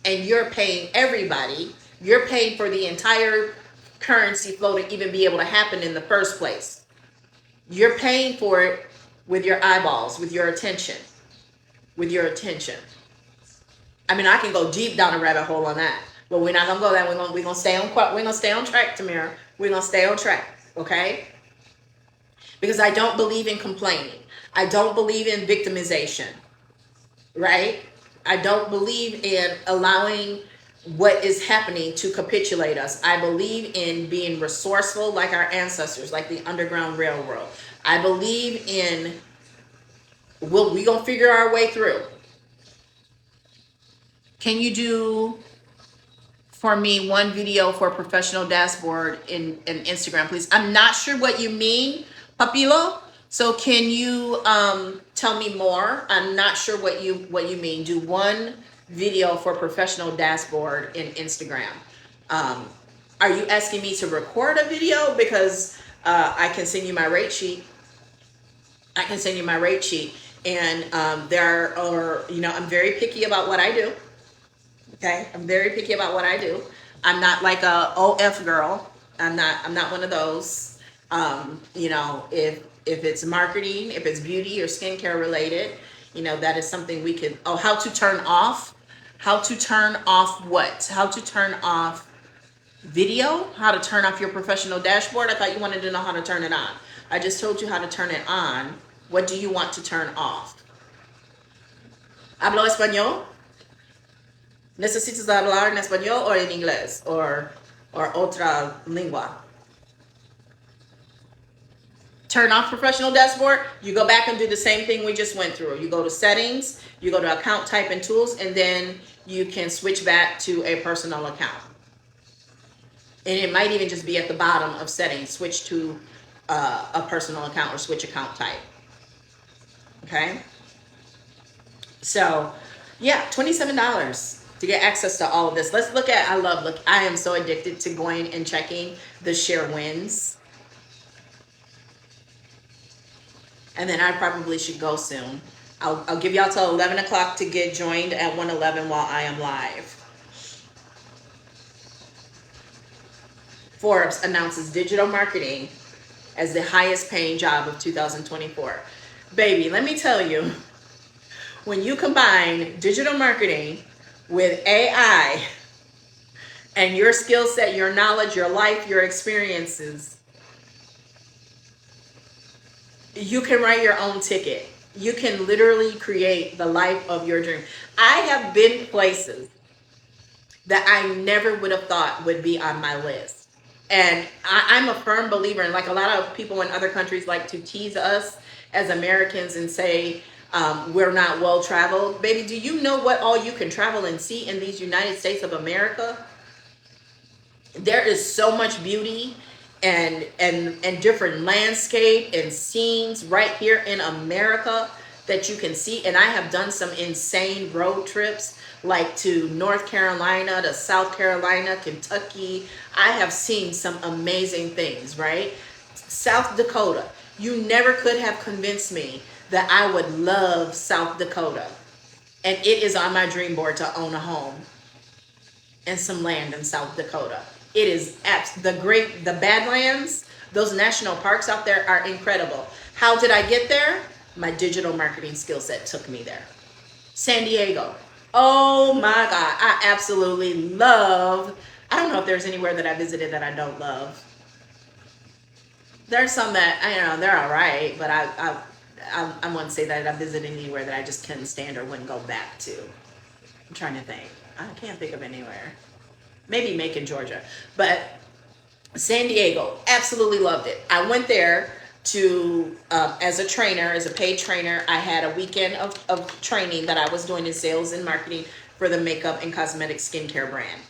and you're paying everybody. You're paying for the entire currency flow to even be able to happen in the first place. You're paying for it with your eyeballs, with your attention, I mean, I can go deep down a rabbit hole on that, but we're not gonna go there. We're gonna stay on track, Tamira. We're gonna stay on track, okay? Because I don't believe in complaining. I don't believe in victimization, right? I don't believe in allowing what is happening to capitulate us. I believe in being resourceful like our ancestors, like the Underground Railroad. I believe in, well, we gonna figure our way through. Can you do for me one video for professional dashboard in Instagram, please? I'm not sure what you mean, Papilo. So can you tell me more? I'm not sure what you mean. Do one video for professional dashboard in Instagram. Are you asking me to record a video? Because I can send you my rate sheet. I can send you my rate sheet. And there are, you know, I'm very picky about what I do. Okay, I'm very picky about what I do. I'm not like a OF girl. I'm not one of those. You know, if it's marketing, if it's beauty or skincare related, you know, that is something we could. Oh, how to turn off? How to turn off what? How to turn off video? How to turn off your professional dashboard? I thought you wanted to know how to turn it on. I just told you how to turn it on. What do you want to turn off? Hablo español? ¿Necesitas hablar en español o en inglés or otra lengua? Turn off professional dashboard. You go back and do the same thing we just went through. You go to settings, you go to account type and tools, and then you can switch back to a personal account. And it might even just be at the bottom of settings, switch to a personal account or switch account type. Okay. So yeah, $27 to get access to all of this. Let's look at, I am so addicted to going and checking the share wins. And then I probably should go soon. I'll give y'all till 11 o'clock to get joined at 1:11 while I am live. Forbes announces digital marketing as the highest paying job of 2024. Baby, let me tell you, when you combine digital marketing with AI and your skill set, your knowledge, your life, your experiences, you can write your own ticket. You can literally create the life of your dream. I have been places that I never would have thought would be on my list. And I'm a firm believer in, like a lot of people in other countries like to tease us as Americans and say, we're not well traveled. Baby, do you know what all you can travel and see in these United States of America? There is so much beauty and different landscape and scenes right here in America that you can see. And I have done some insane road trips, like to North Carolina, to South Carolina, Kentucky. I have seen some amazing things, right? South Dakota. You never could have convinced me that I would love South Dakota. And it is on my dream board to own a home and some land in South Dakota. It is the Badlands, those national parks out there are incredible. How did I get there? My digital marketing skill set took me there. San Diego. Oh my God, I absolutely love. I don't know if there's anywhere that I visited that I don't love. There's some that, I don't know, they're all right, but I wouldn't say that I visited anywhere that I just couldn't stand or wouldn't go back to. I'm trying to think. I can't think of anywhere. Maybe Macon, Georgia. But San Diego, absolutely loved it. I went there to, as a trainer, as a paid trainer. I had a weekend of training that I was doing in sales and marketing for the makeup and cosmetic skincare brand.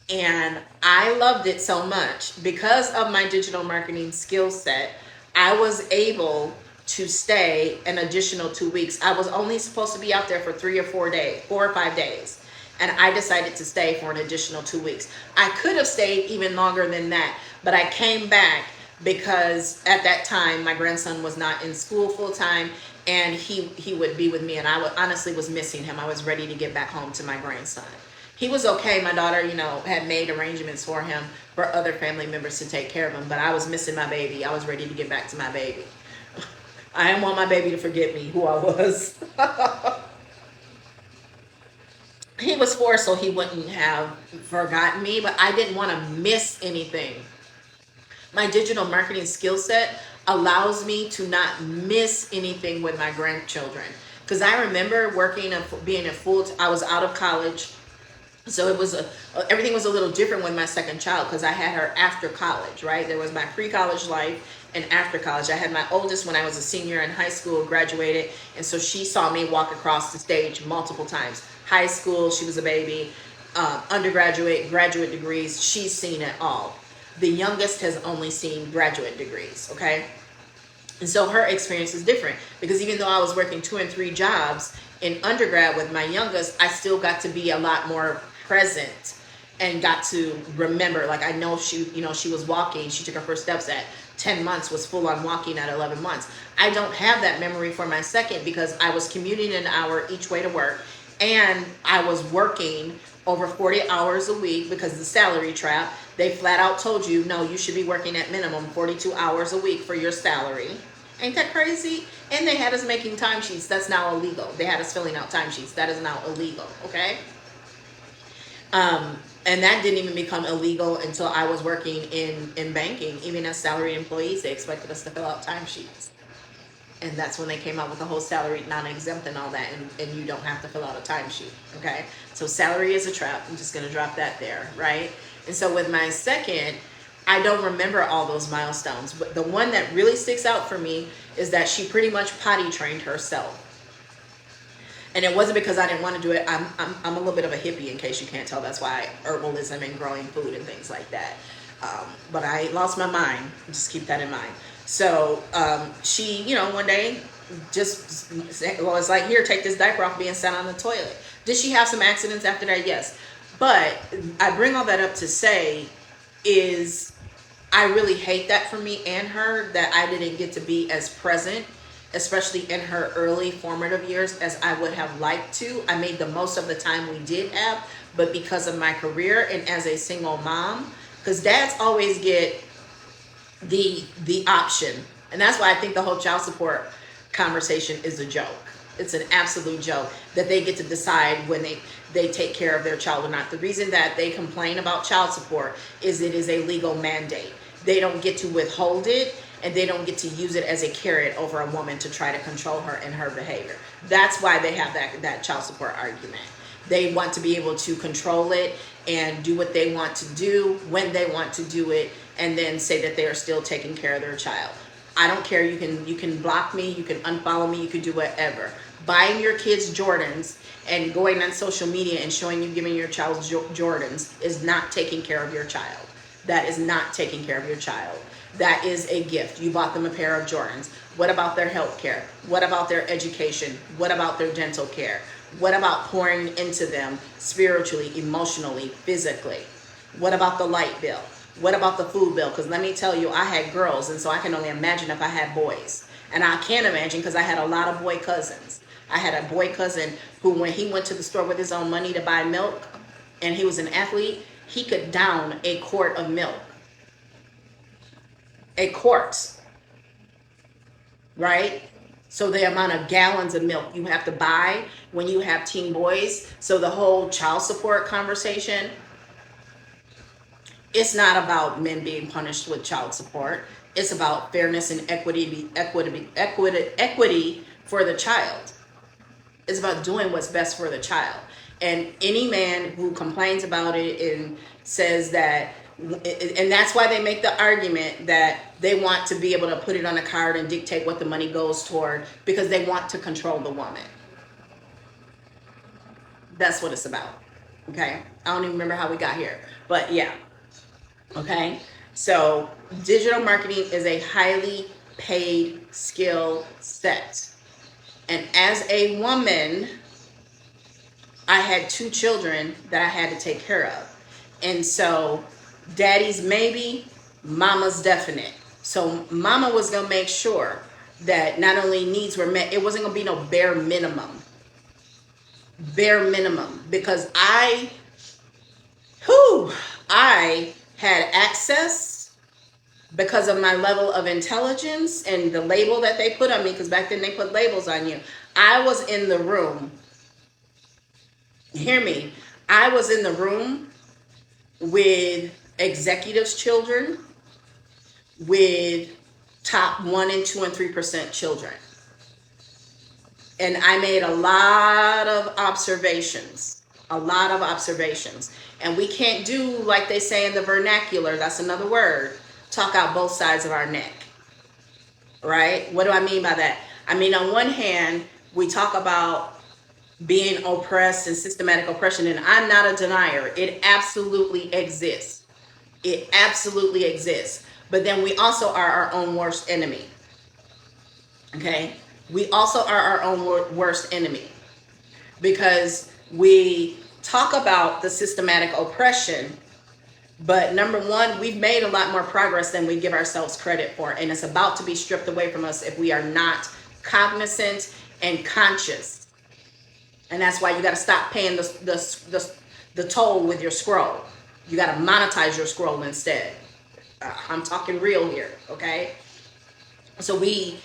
And I loved it so much because of my digital marketing skill set. I was able to stay an additional 2 weeks. I was only supposed to be out there for 4 or 5 days. And I decided to stay for an additional 2 weeks. I could have stayed even longer than that, but I came back because at that time my grandson was not in school full time, and he would be with me, and I honestly was missing him. I was ready to get back home to my grandson. He was okay. My daughter, had made arrangements for him for other family members to take care of him, but I was missing my baby. I was ready to get back to my baby. I didn't want my baby to forget me, who I was. He was 4, so he wouldn't have forgotten me, but I didn't want to miss anything. My digital marketing skill set allows me to not miss anything with my grandchildren. Because I remember working, being I was out of college. So it was everything was a little different with my second child because I had her after college, right? There was my pre-college life and after college. I had my oldest when I was a senior in high school, graduated, and so she saw me walk across the stage multiple times. High school, she was a baby. Undergraduate, graduate degrees, she's seen it all. The youngest has only seen graduate degrees, okay? And so her experience is different because even though I was working 2 and 3 jobs in undergrad with my youngest, I still got to be a lot more present and got to remember. Like I know she, you know, she was walking. She took her first steps at 10 months, was full on walking at 11 months. I don't have that memory for my second because I was commuting an hour each way to work, and I was working over 40 hours a week because the salary trap, they flat out told you, no, you should be working at minimum 42 hours a week for your salary. Ain't that crazy? And they had us making timesheets. That's now illegal. They had us filling out timesheets. That is now illegal, okay? And that didn't even become illegal until I was working in banking. Even as salary employees, they expected us to fill out timesheets. And that's when they came out with the whole salary non-exempt and all that, and you don't have to fill out a timesheet, okay? So salary is a trap. I'm just going to drop that there, right? And so with my second, I don't remember all those milestones, but the one that really sticks out for me is that she pretty much potty trained herself. And it wasn't because I didn't want to do it. I'm a little bit of a hippie, in case you can't tell. That's why herbalism and growing food and things like that. But I lost my mind. Just keep that in mind. So she, you know, one day just was like, here, take this diaper off being sat on the toilet. Did she have some accidents after that? Yes. But I bring all that up to say is I really hate that for me and her, that I didn't get to be as present, especially in her early formative years, as I would have liked to. I made the most of the time we did have, but because of my career and as a single mom, because dads always get the option. And that's why I think the whole child support conversation is a joke. It's an absolute joke that they get to decide when they take care of their child or not. The reason that they complain about child support is it is a legal mandate. They don't get to withhold it, and they don't get to use it as a carrot over a woman to try to control her and her behavior. That's why they have that child support argument. They want to be able to control it and do what they want to do when they want to do it, and then say that they are still taking care of their child. I don't care. You can block me, you can unfollow me, you can do whatever. Buying your kids Jordans and going on social media and showing you giving your child Jordans is not taking care of your child. That is not taking care of your child. That is a gift. You bought them a pair of Jordans. What about their health care? What about their education? What about their dental care? What about pouring into them spiritually, emotionally, physically? What about the light bill? What about the food bill? Because let me tell you, I had girls, and so I can only imagine if I had boys. And I can't imagine because I had a lot of boy cousins. I had a boy cousin who, when he went to the store with his own money to buy milk, and he was an athlete, he could down a quart of milk. A quart, right? So the amount of gallons of milk you have to buy when you have teen boys. So the whole child support conversation, it's not about men being punished with child support. It's about fairness and equity for the child. It's about doing what's best for the child. And any man who complains about it and says that, and that's why they make the argument that they want to be able to put it on a card and dictate what the money goes toward, because they want to control the woman. That's what it's about. Okay, I don't even remember how we got here, but yeah. Okay, so digital marketing is a highly paid skill set, and as a woman, I had 2 children that I had to take care of. And so daddy's maybe, mama's definite. So mama was going to make sure that not only needs were met, it wasn't going to be no bare minimum. Bare minimum. Because I had access because of my level of intelligence and the label that they put on me, because back then they put labels on you. I was in the room. Hear me. I was in the room with executives' children, with top 1 and 2 and 3% children. And I made a lot of observations. A lot of observations. And we can't do, like they say in the vernacular, that's another word, talk out both sides of our neck. Right? What do I mean by that? I mean, on one hand, we talk about being oppressed and systematic oppression, and I'm not a denier. It absolutely exists. It absolutely exists. But then we also are our own worst enemy. Okay? We also are our own worst enemy, because we talk about the systematic oppression, but number one, we've made a lot more progress than we give ourselves credit for, and it's about to be stripped away from us if we are not cognizant and conscious. And that's why you got to stop paying the toll with your scroll. You got to monetize your scroll instead. I'm talking real here, okay? So we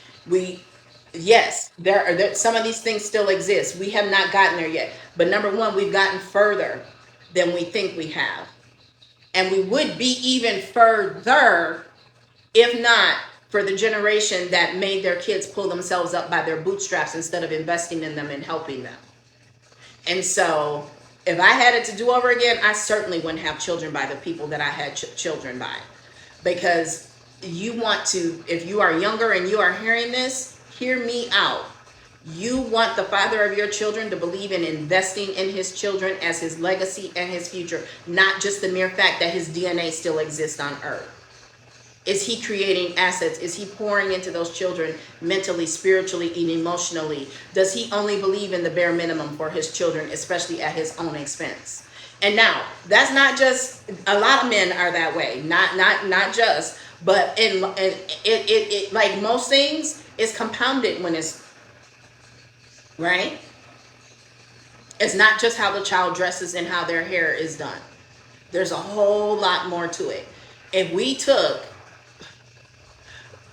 yes, there some of these things still exist. We have not gotten there yet. But number one, we've gotten further than we think we have. And we would be even further if not for the generation that made their kids pull themselves up by their bootstraps instead of investing in them and helping them. And so if I had it to do over again, I certainly wouldn't have children by the people that I had children by. Because you want to, if you are younger and you are hearing this, hear me out. You want the father of your children to believe in investing in his children as his legacy and his future, not just the mere fact that his DNA still exists on earth. Is he creating assets? Is he pouring into those children mentally, spiritually, and emotionally? Does he only believe in the bare minimum for his children, especially at his own expense? And now, that's not just, a lot of men are that way, not just, but it like most things, it's compounded when it's, right? It's not just how the child dresses and how their hair is done. There's a whole lot more to it. If we took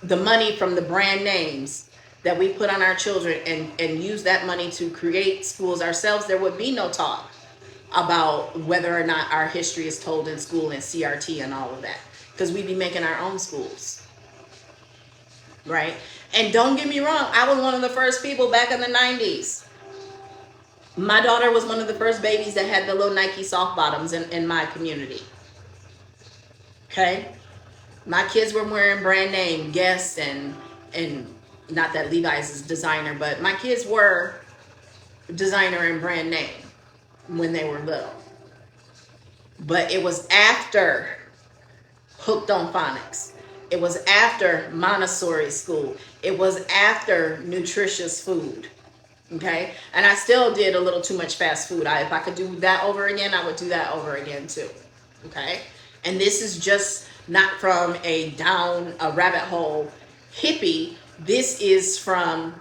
the money from the brand names that we put on our children and use that money to create schools ourselves, there would be no talk about whether or not our history is told in school and CRT and all of that, because we'd be making our own schools, right? And don't get me wrong, I was one of the first people back in the 90s. My daughter was one of the first babies that had the little Nike soft bottoms in my community. Okay? My kids were wearing brand name Guess and not that Levi's is designer, but my kids were designer and brand name when they were little. But it was after Hooked on Phonics. It was after Montessori school. It was after nutritious food. Okay? And I still did a little too much fast food. If I could do that over again, I would do that over again too. Okay? And this is just not from a rabbit hole hippie. This is from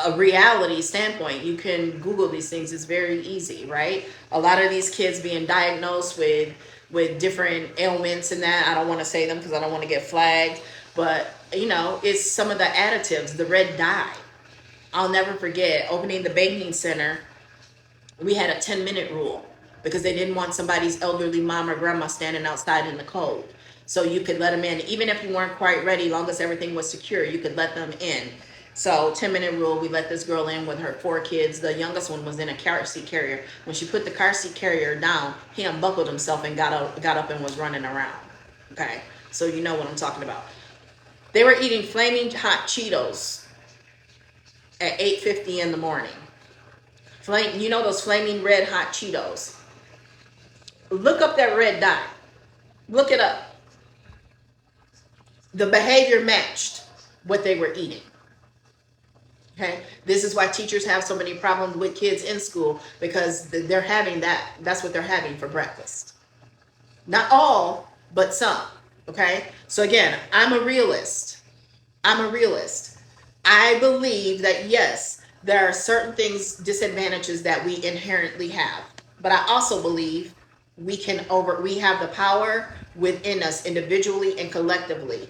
a reality standpoint. You can Google these things. It's very easy, right? A lot of these kids being diagnosed with different ailments and that. I don't want to say them because I don't want to get flagged. But, you know, it's some of the additives, the red dye. I'll never forget opening the bathing center. We had a 10-minute rule because they didn't want somebody's elderly mom or grandma standing outside in the cold. So you could let them in, even if you weren't quite ready, long as everything was secure, you could let them in. So 10-minute rule, we let this girl in with her 4 kids. The youngest one was in a car seat carrier. When she put the car seat carrier down, he unbuckled himself and got up and was running around. Okay, so you know what I'm talking about. They were eating flaming hot Cheetos at 8:50 in the morning. You know those flaming red hot Cheetos. Look up that red dye. Look it up. The behavior matched what they were eating. Okay, this is why teachers have so many problems with kids in school, because they're having that. That's what they're having for breakfast. Not all, but some. Okay, so again, I'm a realist. I believe that yes, there are certain things, disadvantages that we inherently have, but I also believe we have the power within us individually and collectively,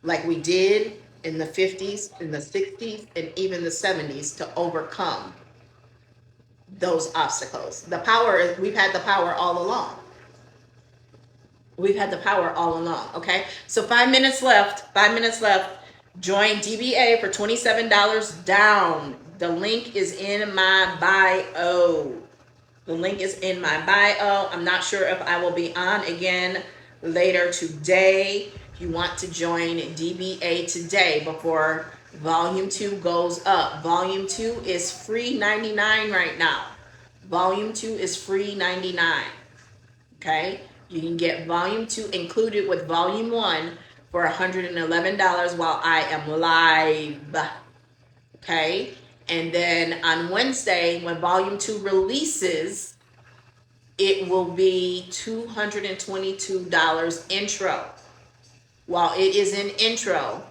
like we did in the 50s, in the 60s, and even the 70s, to overcome those obstacles. The power, we've had the power all along. Okay? So 5 minutes left. Join DBA for $27 down. The link is in my bio. The link is in my bio. I'm not sure if I will be on again later today. If you want to join DBA today before Volume 2 goes up. Volume 2 is free 99 right now. Volume 2 is free 99. Okay? You can get Volume 2 included with Volume 1 for $111 while I am live. Okay? And then on Wednesday, when Volume 2 releases, it will be $222 intro. While it is in intro,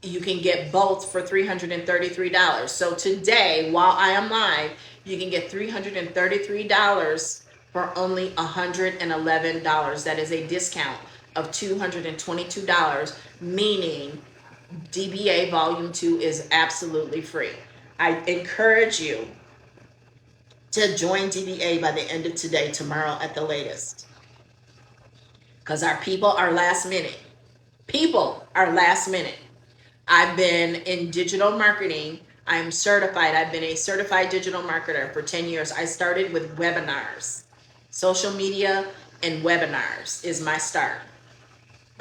you can get both for $333. So today, while I am live, you can get $333 for only $111. That is a discount of $222, meaning DBA Volume 2 is absolutely free. I encourage you to join DBA by the end of today, tomorrow at the latest. Because our people are last minute. People are last minute. I've been in digital marketing. I'm certified. I've been a certified digital marketer for 10 years. I started with webinars. Social media and webinars is my start.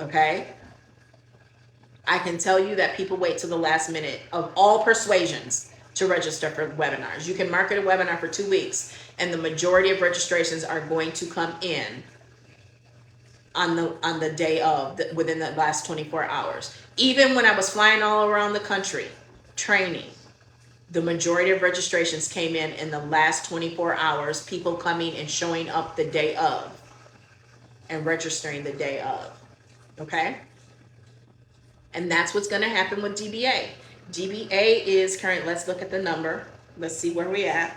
Okay? I can tell you that people wait till the last minute of all persuasions to register for webinars. You can market a webinar for 2 weeks, and the majority of registrations are going to come in on the day of, within the last 24 hours. Even when I was flying all around the country training, the majority of registrations came in the last 24 hours, people coming and showing up the day of and registering the day of. Okay? And that's what's going to happen with DBA. DBA is current. Let's look at the number. Let's see where we're at.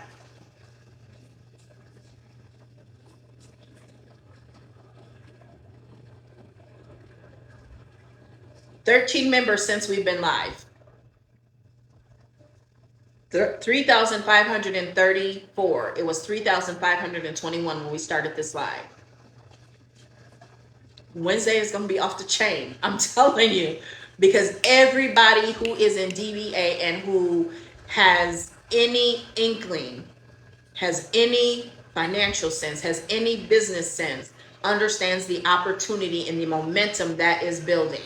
$13 members since we've been live. 3,534. It was 3,521 when we started this live. Wednesday is going to be off the chain. I'm telling you. Because everybody who is in DBA and who has any inkling, has any financial sense, has any business sense, understands the opportunity and the momentum that is building.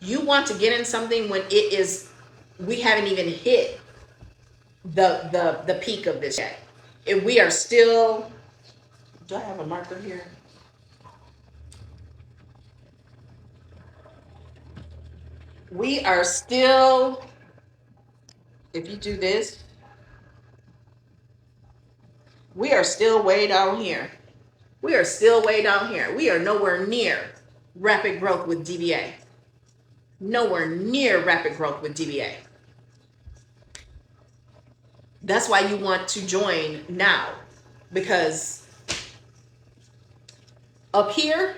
You want to get in something when it is, we haven't even hit the peak of this yet. If we are still, do I have a marker here? We are still, if you do this, we are still way down here. We are still way down here. We are nowhere near rapid growth with DBA. Nowhere near rapid growth with DBA. That's why you want to join now, because up here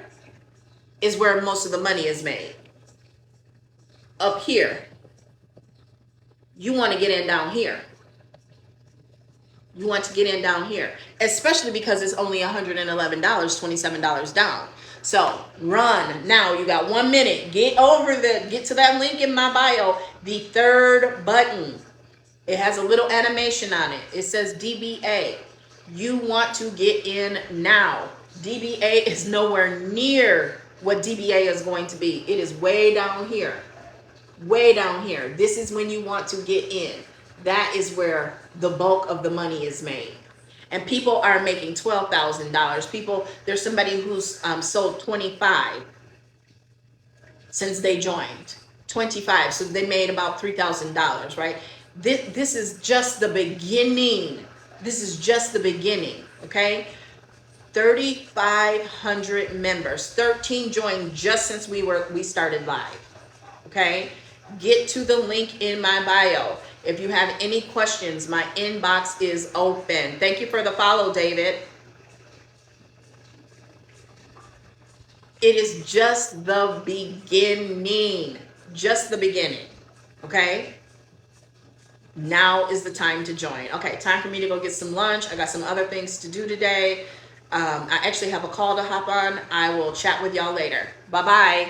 is where most of the money is made. Up here, you want to get in down here. You want to get in down here, especially because it's only $111, $27 down. So run now. You got 1 minute. Get to that link in my bio. The third button. It has a little animation on it. It says DBA. You want to get in now. DBA is nowhere near what DBA is going to be. It is way down here. Way down here. This is when you want to get in. That is where the bulk of the money is made. And people are making $12,000. There's somebody who's sold 25 since they joined. 25. So they made about $3,000, right? This is just the beginning. This is just the beginning, okay? 3,500 members. 13 joined just since we started live, okay? Get to the link in my bio. If you have any questions, my inbox is open. Thank you for the follow, David. It is just the beginning. Just the beginning, okay? Now is the time to join. Okay, time for me to go get some lunch. I got some other things to do today. I actually have a call to hop on. I will chat with y'all later. Bye-bye.